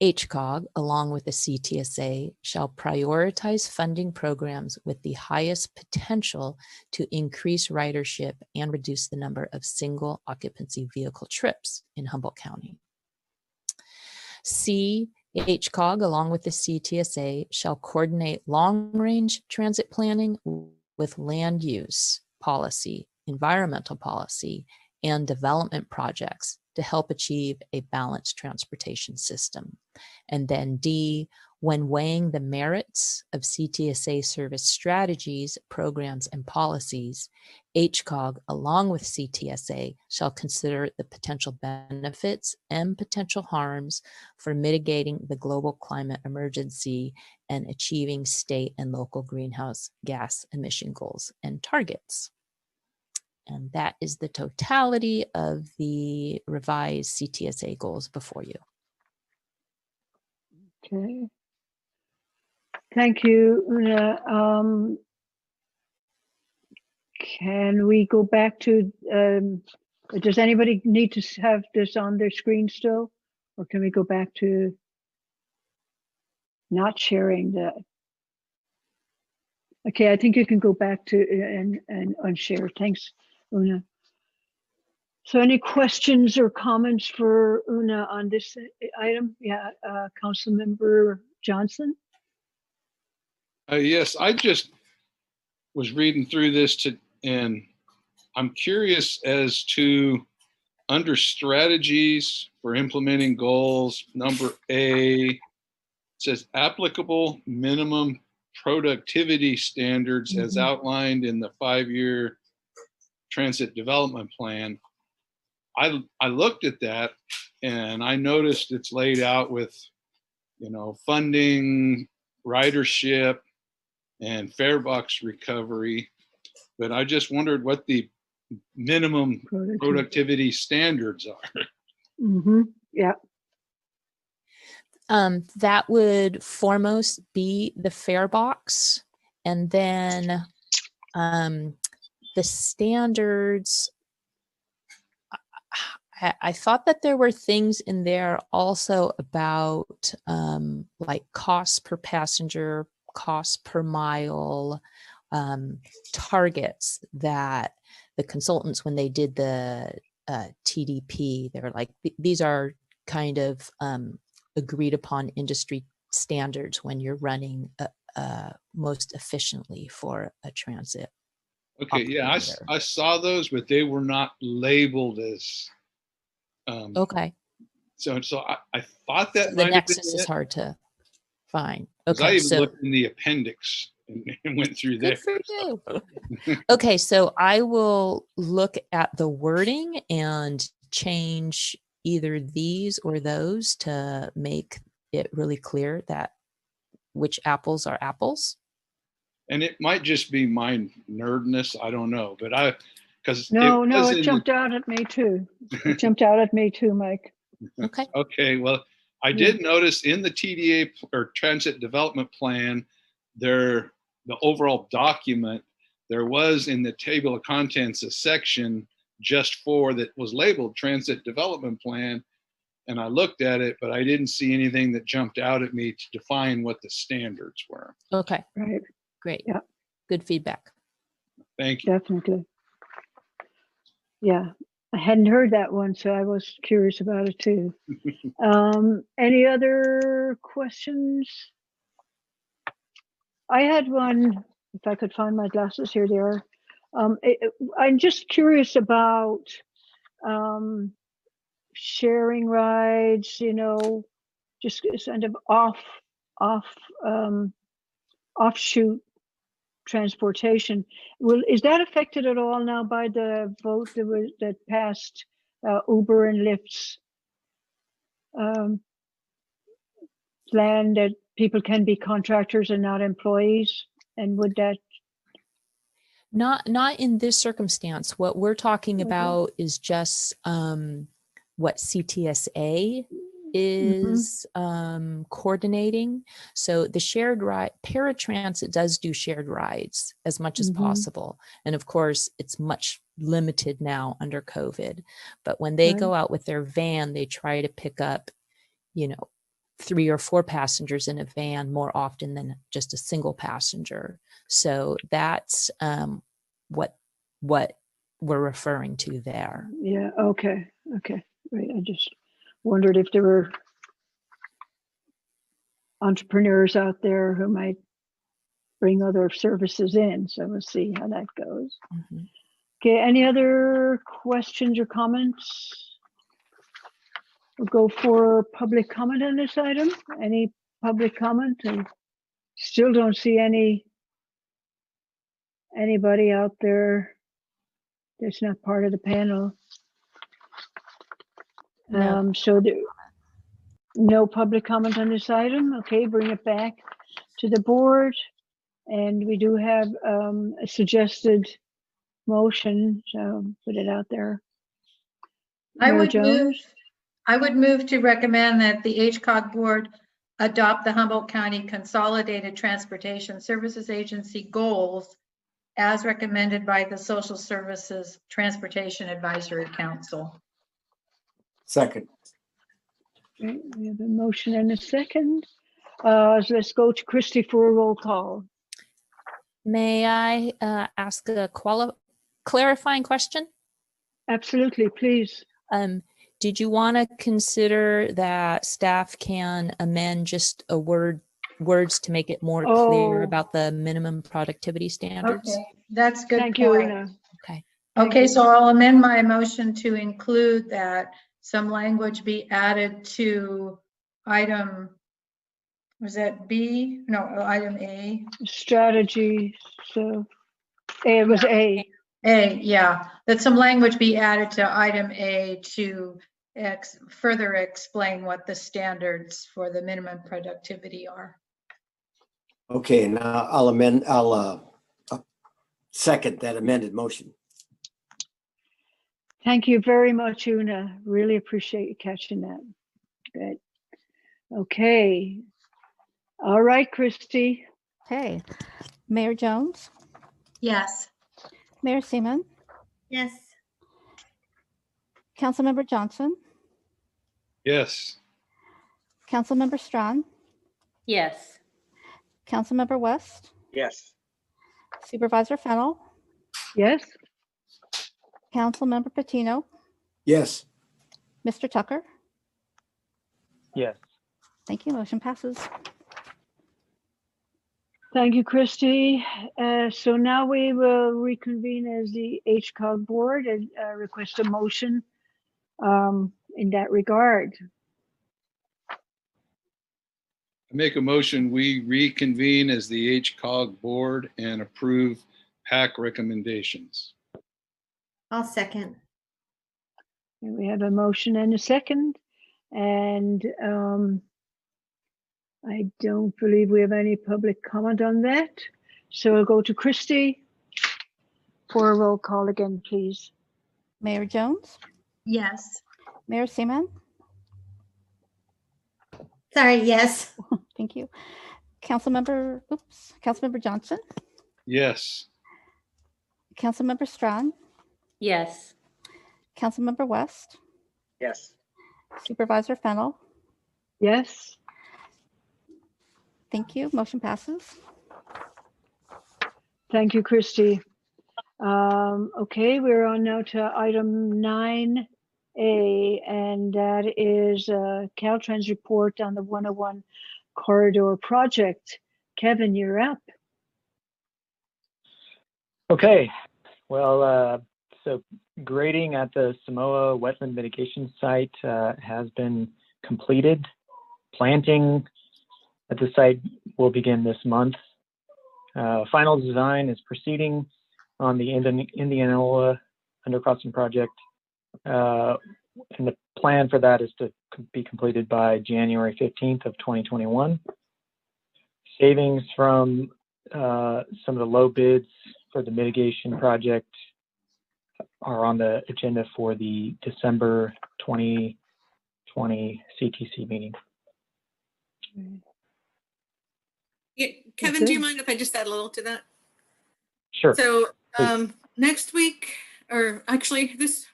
HCOG, along with the CTSA, shall prioritize funding programs with the highest potential to increase ridership and reduce the number of single occupancy vehicle trips in Humboldt County. C, HCOG, along with the CTSA, shall coordinate long-range transit planning with land use policy, environmental policy, and development projects to help achieve a balanced transportation system. And then D, when weighing the merits of CTSA service strategies, programs, and policies, HCOG, along with CTSA, shall consider the potential benefits and potential harms for mitigating the global climate emergency and achieving state and local greenhouse gas emission goals and targets. And that is the totality of the revised CTSA goals before you. Okay. Thank you, Una. Can we go back to, does anybody need to have this on their screen still? Or can we go back to not sharing that? Okay, I think you can go back to and unshare. Thanks, Una. So any questions or comments for Una on this item? Yeah, Councilmember Johnson? Yes, I just was reading through this and I'm curious as to under strategies for implementing goals, number A, it says applicable minimum productivity standards as outlined in the 5-year transit development plan. I looked at that and I noticed it's laid out with, funding, ridership, and fare box recovery. But I just wondered what the minimum productivity standards are. Yeah. That would foremost be the fare box, and then the standards. I thought that there were things in there also about like cost per passenger, cost per mile, targets that the consultants, when they did the TDP, they were like, these are kind of agreed upon industry standards when you're running most efficiently for a transit. Okay, yeah, I saw those, but they were not labeled as. Okay. So I thought that the nexus is hard to find. Okay, I even looked in the appendix and went through there. Good for you. Okay, so I will look at the wording and change either these or those to make it really clear that which apples are apples. And it might just be my nerdness. I don't know, but it jumped out at me too. It jumped out at me too, Mike. Okay. Okay. Well, I did notice in the TDA or Transit Development Plan, the overall document, there was in the table of contents a section just for that was labeled Transit Development Plan. And I looked at it, but I didn't see anything that jumped out at me to define what the standards were. Okay. Right. Great. Yeah. Good feedback. Thank you. Definitely. Yeah. I hadn't heard that one, so I was curious about it too. Any other questions? I had one, if I could find my glasses, here they are. I'm just curious about sharing rides, just kind of offshoot transportation. Is that affected at all now by the vote that passed Uber and Lyft's plan that people can be contractors and not employees? And would that? Not in this circumstance. What we're talking about is just what CTSA is coordinating. So the shared ride, paratransit does do shared rides as much as possible. And of course, it's much limited now under COVID. But when they go out with their van, they try to pick up, 3 or 4 passengers in a van more often than just a single passenger. So that's what we're referring to there. Yeah. Okay. Right. I just wondered if there were entrepreneurs out there who might bring other services in. So we'll see how that goes. Okay. Any other questions or comments? We'll go for public comment on this item. Any public comment? I still don't see anybody out there that's not part of the panel. No. So no public comment on this item. Okay, bring it back to the board. And we do have a suggested motion, so put it out there. I Mayor would Jones? move to recommend that the HCOG board adopt the Humboldt County Consolidated Transportation Services Agency goals as recommended by the Social Services Transportation Advisory Council. Second. Okay, we have a motion and a second. So let's go to Christy for a roll call. May I ask a clarifying question? Absolutely, please. Did you want to consider that staff can amend just words to make it more clear about the minimum productivity standards? Okay, that's good. Thank you, Una. Okay. Okay, so I'll amend my motion to include that some language be added to item, was that B? No, item A. Strategy. So it was A. A, yeah, that some language be added to item A to further explain what the standards for the minimum productivity are. Okay, now I'll second that amended motion. Thank you very much, Una. Really appreciate you catching that. Good. Okay. All right, Christy. Okay. Mayor Jones, Yes. Mayor Seaman, Yes. Councilmember Johnson, Yes. Councilmember Strawn, Yes. Councilmember West, Yes. Supervisor Fennell, Yes. Councilmember Patino, Yes. Mr. Tucker. Yes. Thank you. Motion passes. Thank you, Christy. So now we will reconvene as the HCOG board and request a motion in that regard. I make a motion, we reconvene as the HCOG board and approve PAC recommendations. I'll second. And we have a motion and a second, and I don't believe we have any public comment on that. So we'll go to Christy for a roll call again, please. Mayor Jones, Yes. Mayor Seaman. Sorry, yes. Thank you. Councilmember Johnson, Yes. Councilmember Strawn, Yes. Councilmember West, Yes. Supervisor Fennell. Yes. Thank you. Motion passes. Thank you, Christy. Okay, we're on now to item 9A, and that is Caltrans report on the 101 corridor project. Kevin, you're up. Okay. Well, so grading at the Samoa wetland mitigation site has been completed. Planting at the site will begin this month. Final design is proceeding on the Indianola undercrossing project. And the plan for that is to be completed by January 15th of 2021. Savings from some of the low bids for the mitigation project are on the agenda for the December 2020 CTC meeting. Yeah, Kevin, do you mind if I just add a little to that? Sure. So next week, or actually this,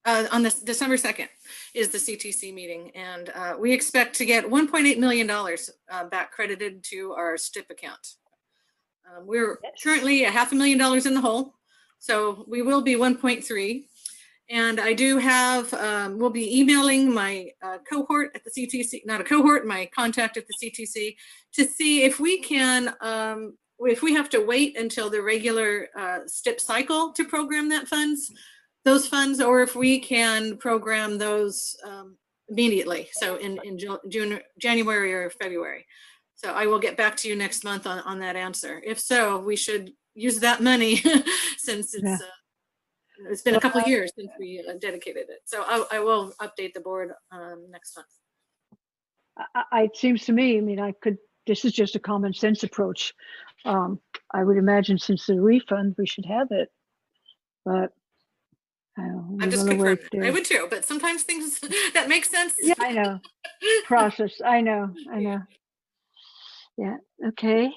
on this December 2nd is the CTC meeting, and we expect to get $1.8 million back credited to our STIP account. We're currently $500,000 in the hole, so we will be 1.3. And I do have, we'll be emailing my cohort at the CTC, not a cohort, my contact at the CTC, to see if we can, if we have to wait until the regular STIP cycle to program those funds, or if we can program those immediately. So in January or February. So I will get back to you next month on that answer. If so, we should use that money since it's, it's been a couple of years since we dedicated it. So I will update the board next month. It seems to me, I mean, this is just a common sense approach. I would imagine since the refund, we should have it, but I'm just confirming. I would too, but sometimes things that make sense. Yeah, I know. Process. I know. Yeah. Okay.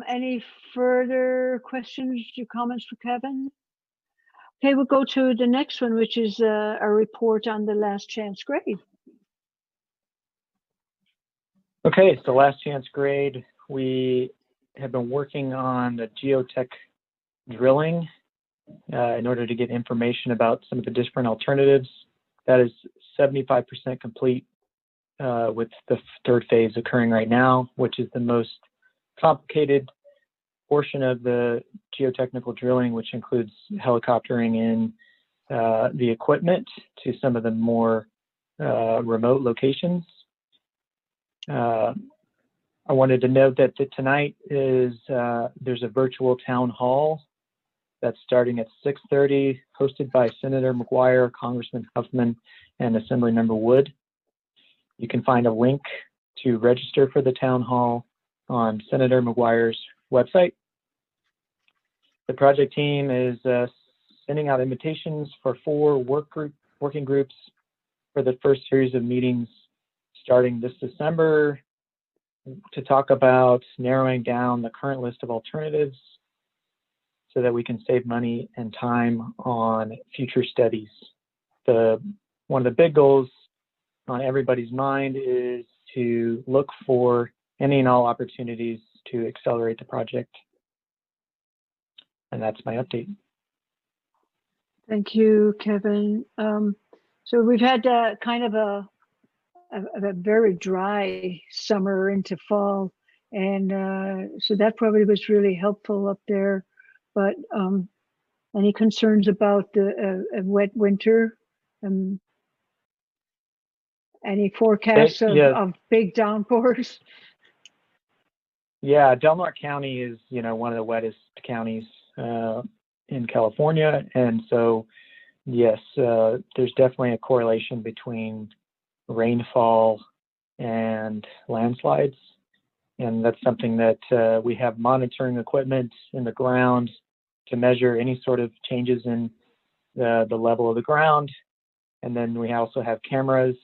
Any further questions or comments for Kevin? Okay, we'll go to the next one, which is a report on the last chance grade. Okay, so last chance grade, we have been working on the geotech drilling in order to get information about some of the different alternatives. That is 75% complete with the third phase occurring right now, which is the most complicated portion of the geotechnical drilling, which includes helicoptering in the equipment to some of the more remote locations. I wanted to note that tonight is there's a virtual town hall that's starting at 6:30, hosted by Senator McGuire, Congressman Huffman, and Assemblymember Wood. You can find a link to register for the town hall on Senator McGuire's website. The project team is sending out invitations for 4 working groups for the first series of meetings starting this December to talk about narrowing down the current list of alternatives so that we can save money and time on future studies. One of the big goals on everybody's mind is to look for any and all opportunities to accelerate the project. And that's my update. Thank you, Kevin. So we've had kind of a very dry summer into fall, and so that probably was really helpful up there. But any concerns about the wet winter? Any forecasts of big downpours? Yeah, Del Norte County is, one of the wettest counties in California, and so yes, there's definitely a correlation between rainfall and landslides, and that's something that we have monitoring equipment in the ground to measure any sort of changes in the level of the ground. And then we also have cameras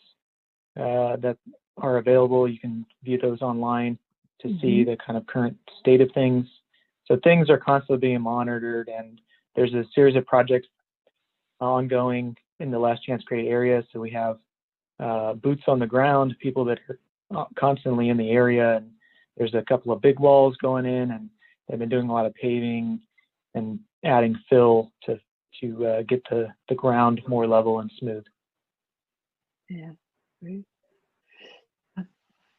that are available. You can view those online to see the kind of current state of things. So things are constantly being monitored, and there's a series of projects ongoing in the last chance grade area. So we have boots on the ground, people that are constantly in the area, and there's a couple of big walls going in, and they've been doing a lot of paving and adding fill to get the ground more level and smooth. Yeah, great.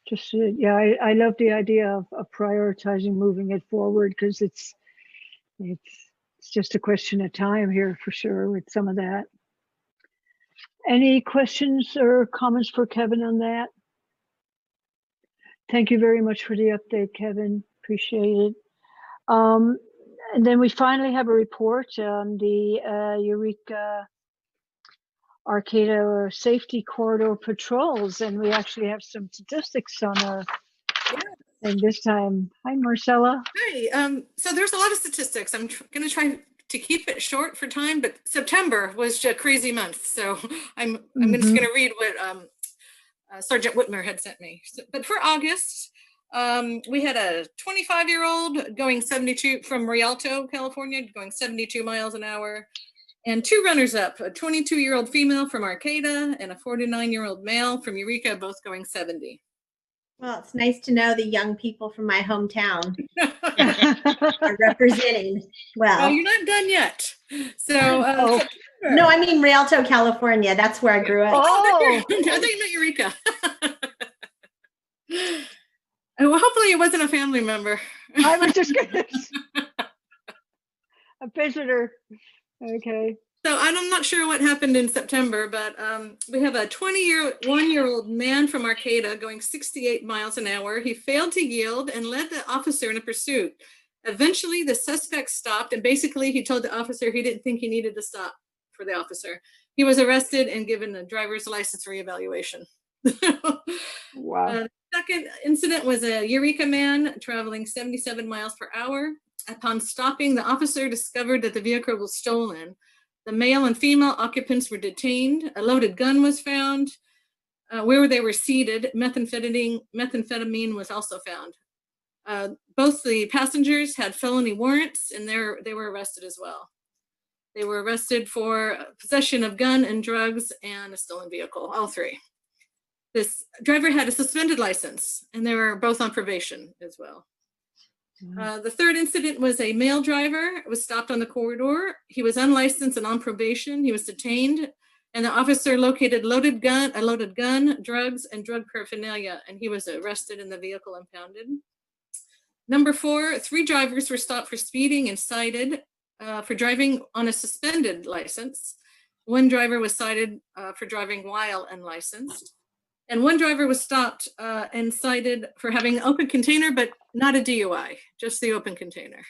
I love the idea of prioritizing moving it forward, because it's just a question of time here for sure with some of that. Any questions or comments for Kevin on that? Thank you very much for the update, Kevin. Appreciate it. And then we finally have a report on the Eureka Arcata Safety Corridor patrols, and we actually have some statistics on our. Yeah. And this time, hi Marcella. Hi. So there's a lot of statistics. I'm going to try to keep it short for time, but September was a crazy month, so I'm just going to read what Sergeant Whitmer had sent me. But for August, we had a 25-year-old going 72 from Rialto, California, going 72 miles an hour, and two runners-up, a 22-year-old female from Arcata and a 49-year-old male from Eureka, both going 70. Well, it's nice to know the young people from my hometown are representing well. Oh, you're not done yet. So, no, I mean Rialto, California. That's where I grew up. I thought you meant Eureka. Well, hopefully it wasn't a family member. I was just going to a visitor. Okay. So I'm not sure what happened in September, but we have a 21-year-old man from Arcata going 68 miles an hour. He failed to yield and led the officer in a pursuit. Eventually, the suspect stopped, and basically he told the officer he didn't think he needed to stop for the officer. He was arrested and given a driver's license reevaluation. Wow. The second incident was a Eureka man traveling 77 miles per hour. Upon stopping, the officer discovered that the vehicle was stolen. The male and female occupants were detained. A loaded gun was found. Where they were seated, methamphetamine was also found. Both the passengers had felony warrants, and they were arrested as well. They were arrested for possession of gun and drugs and a stolen vehicle, all three. This driver had a suspended license, and they were both on probation as well. The third incident was a male driver was stopped on the corridor. He was unlicensed and on probation. He was detained, and the officer located a loaded gun, drugs, and drug paraphernalia, and he was arrested and the vehicle impounded. Number 4, 3 drivers were stopped for speeding and cited for driving on a suspended license. 1 driver was cited for driving while unlicensed. And 1 driver was stopped and cited for having an open container, but not a DUI, just the open container.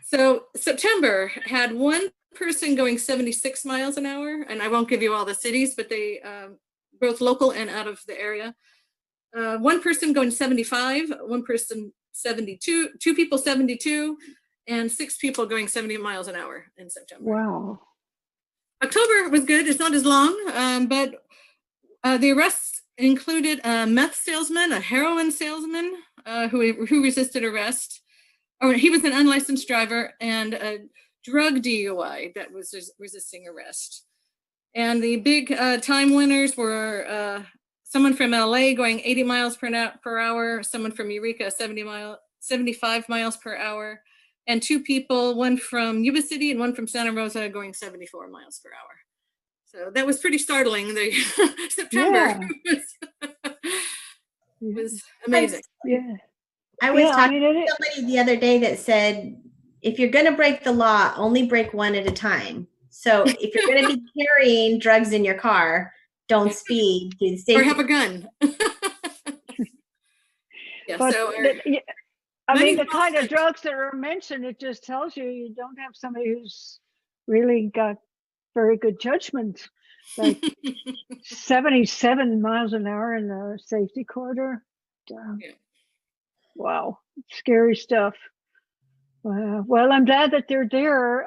So September had 1 person going 76 miles an hour, and I won't give you all the cities, but they both local and out of the area. 1 person going 75, 1 person 72, 2 people 72, and 6 people going 70 miles an hour in September. Wow. October was good. It's not as long, but the arrests included a meth salesman, a heroin salesman who resisted arrest. Or he was an unlicensed driver, and a drug DUI that was resisting arrest. And the big time winners were someone from LA going 80 miles per hour, someone from Eureka 75 miles per hour, and 2 people, one from Yuba City and one from Santa Rosa going 74 miles per hour. So that was pretty startling. The September was amazing. Yeah. I was talking to somebody the other day that said, if you're going to break the law, only break one at a time. So if you're going to be carrying drugs in your car, don't speed. Do the safety. Or have a gun. Yeah, but so I mean, the kind of drugs that are mentioned, it just tells you don't have somebody who's really got very good judgment. Like 77 miles an hour in the safety corridor. Yeah. Wow, scary stuff. Well, I'm glad that they're there.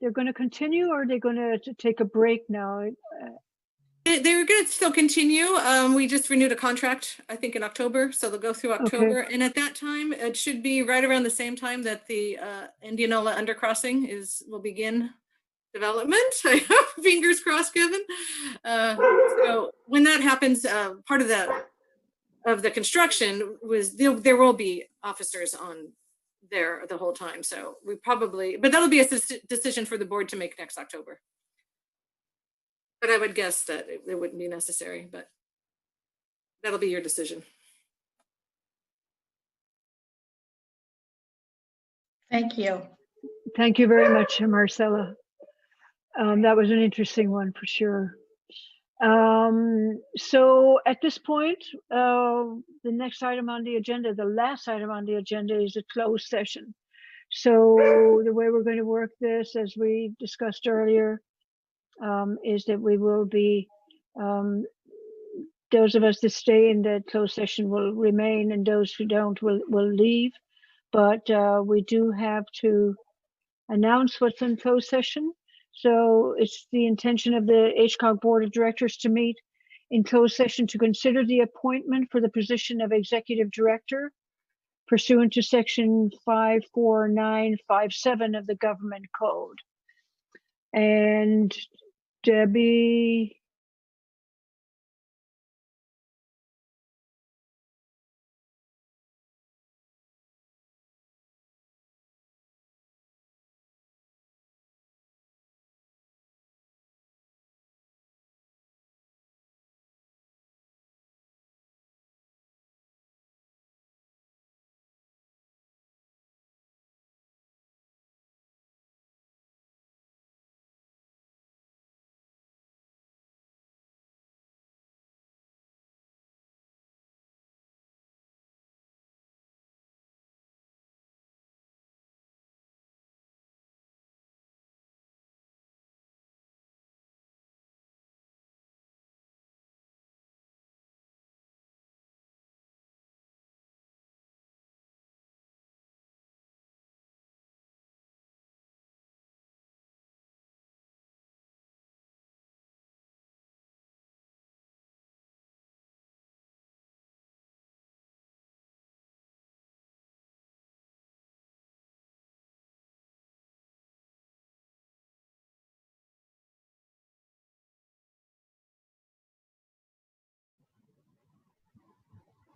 They're going to continue, or are they going to take a break now? They're going to still continue. We just renewed a contract, I think, in October, so they'll go through October. Okay. And at that time, it should be right around the same time that the Indianola undercrossing will begin development. Fingers crossed, Kevin. So when that happens, part of the construction was there will be officers on there the whole time. So we probably, but that'll be a decision for the board to make next October. But I would guess that it wouldn't be necessary, but that'll be your decision. Thank you. Thank you very much, Marcella. That was an interesting one for sure. So at this point, the next item on the agenda, the last item on the agenda, is a closed session. So the way we're going to work this, as we discussed earlier, is that we will be, those of us that stay in the closed session will remain, and those who don't will leave. But we do have to announce what's in closed session. So it's the intention of the HCOG Board of Directors to meet in closed session to consider the appointment for the position of Executive Director pursuant to section 54957 of the Government Code. And Debbie,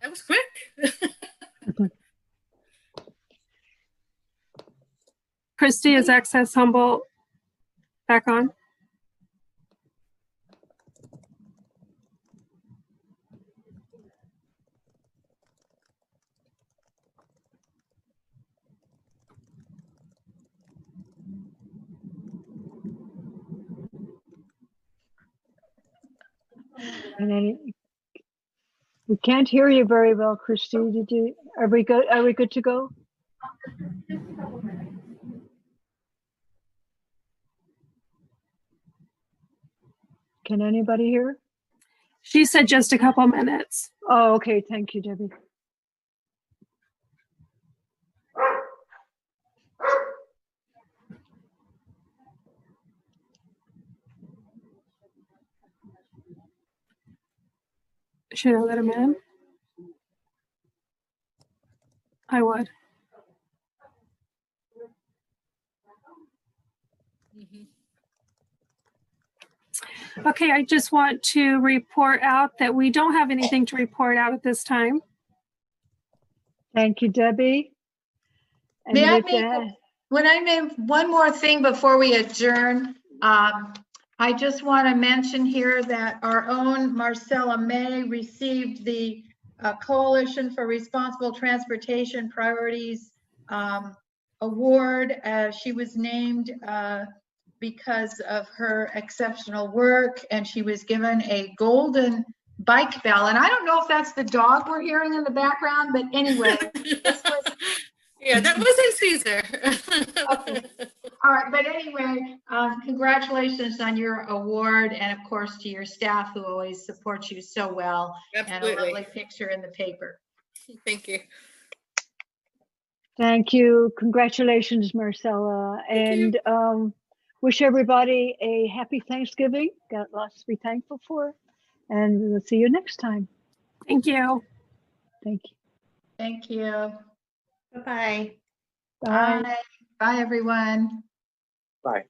That was quick. Christy, is Access Humboldt back on? and then we can't hear you very well, Christy. Are we good? Are we good to go? Can anybody hear? She said just a couple minutes. Oh, okay. Thank you, Debbie. Should I let him in? I would. Okay, I just want to report out that we don't have anything to report out at this time. Thank you, Debbie. And May I with make, that, when I make one more thing before we adjourn, I just want to mention here that our own Marcella May received the Coalition for Responsible Transportation Priorities Award. She was named because of her exceptional work, and she was given a golden bike bell. And I don't know if that's the dog we're hearing in the background, but anyway, this was Yeah, that wasn't Caesar. okay. All right, but anyway, congratulations on your award, and of course to your staff who always support you so well. Absolutely. And a lovely picture in the paper. Thank you. thank you. Congratulations, Marcella. Thank And wish everybody a happy Thanksgiving. Got lots to be thankful for. And we'll see you next time. Thank you. Thank you. Thank you. Bye-bye. Bye. Bye. Bye, everyone. Bye.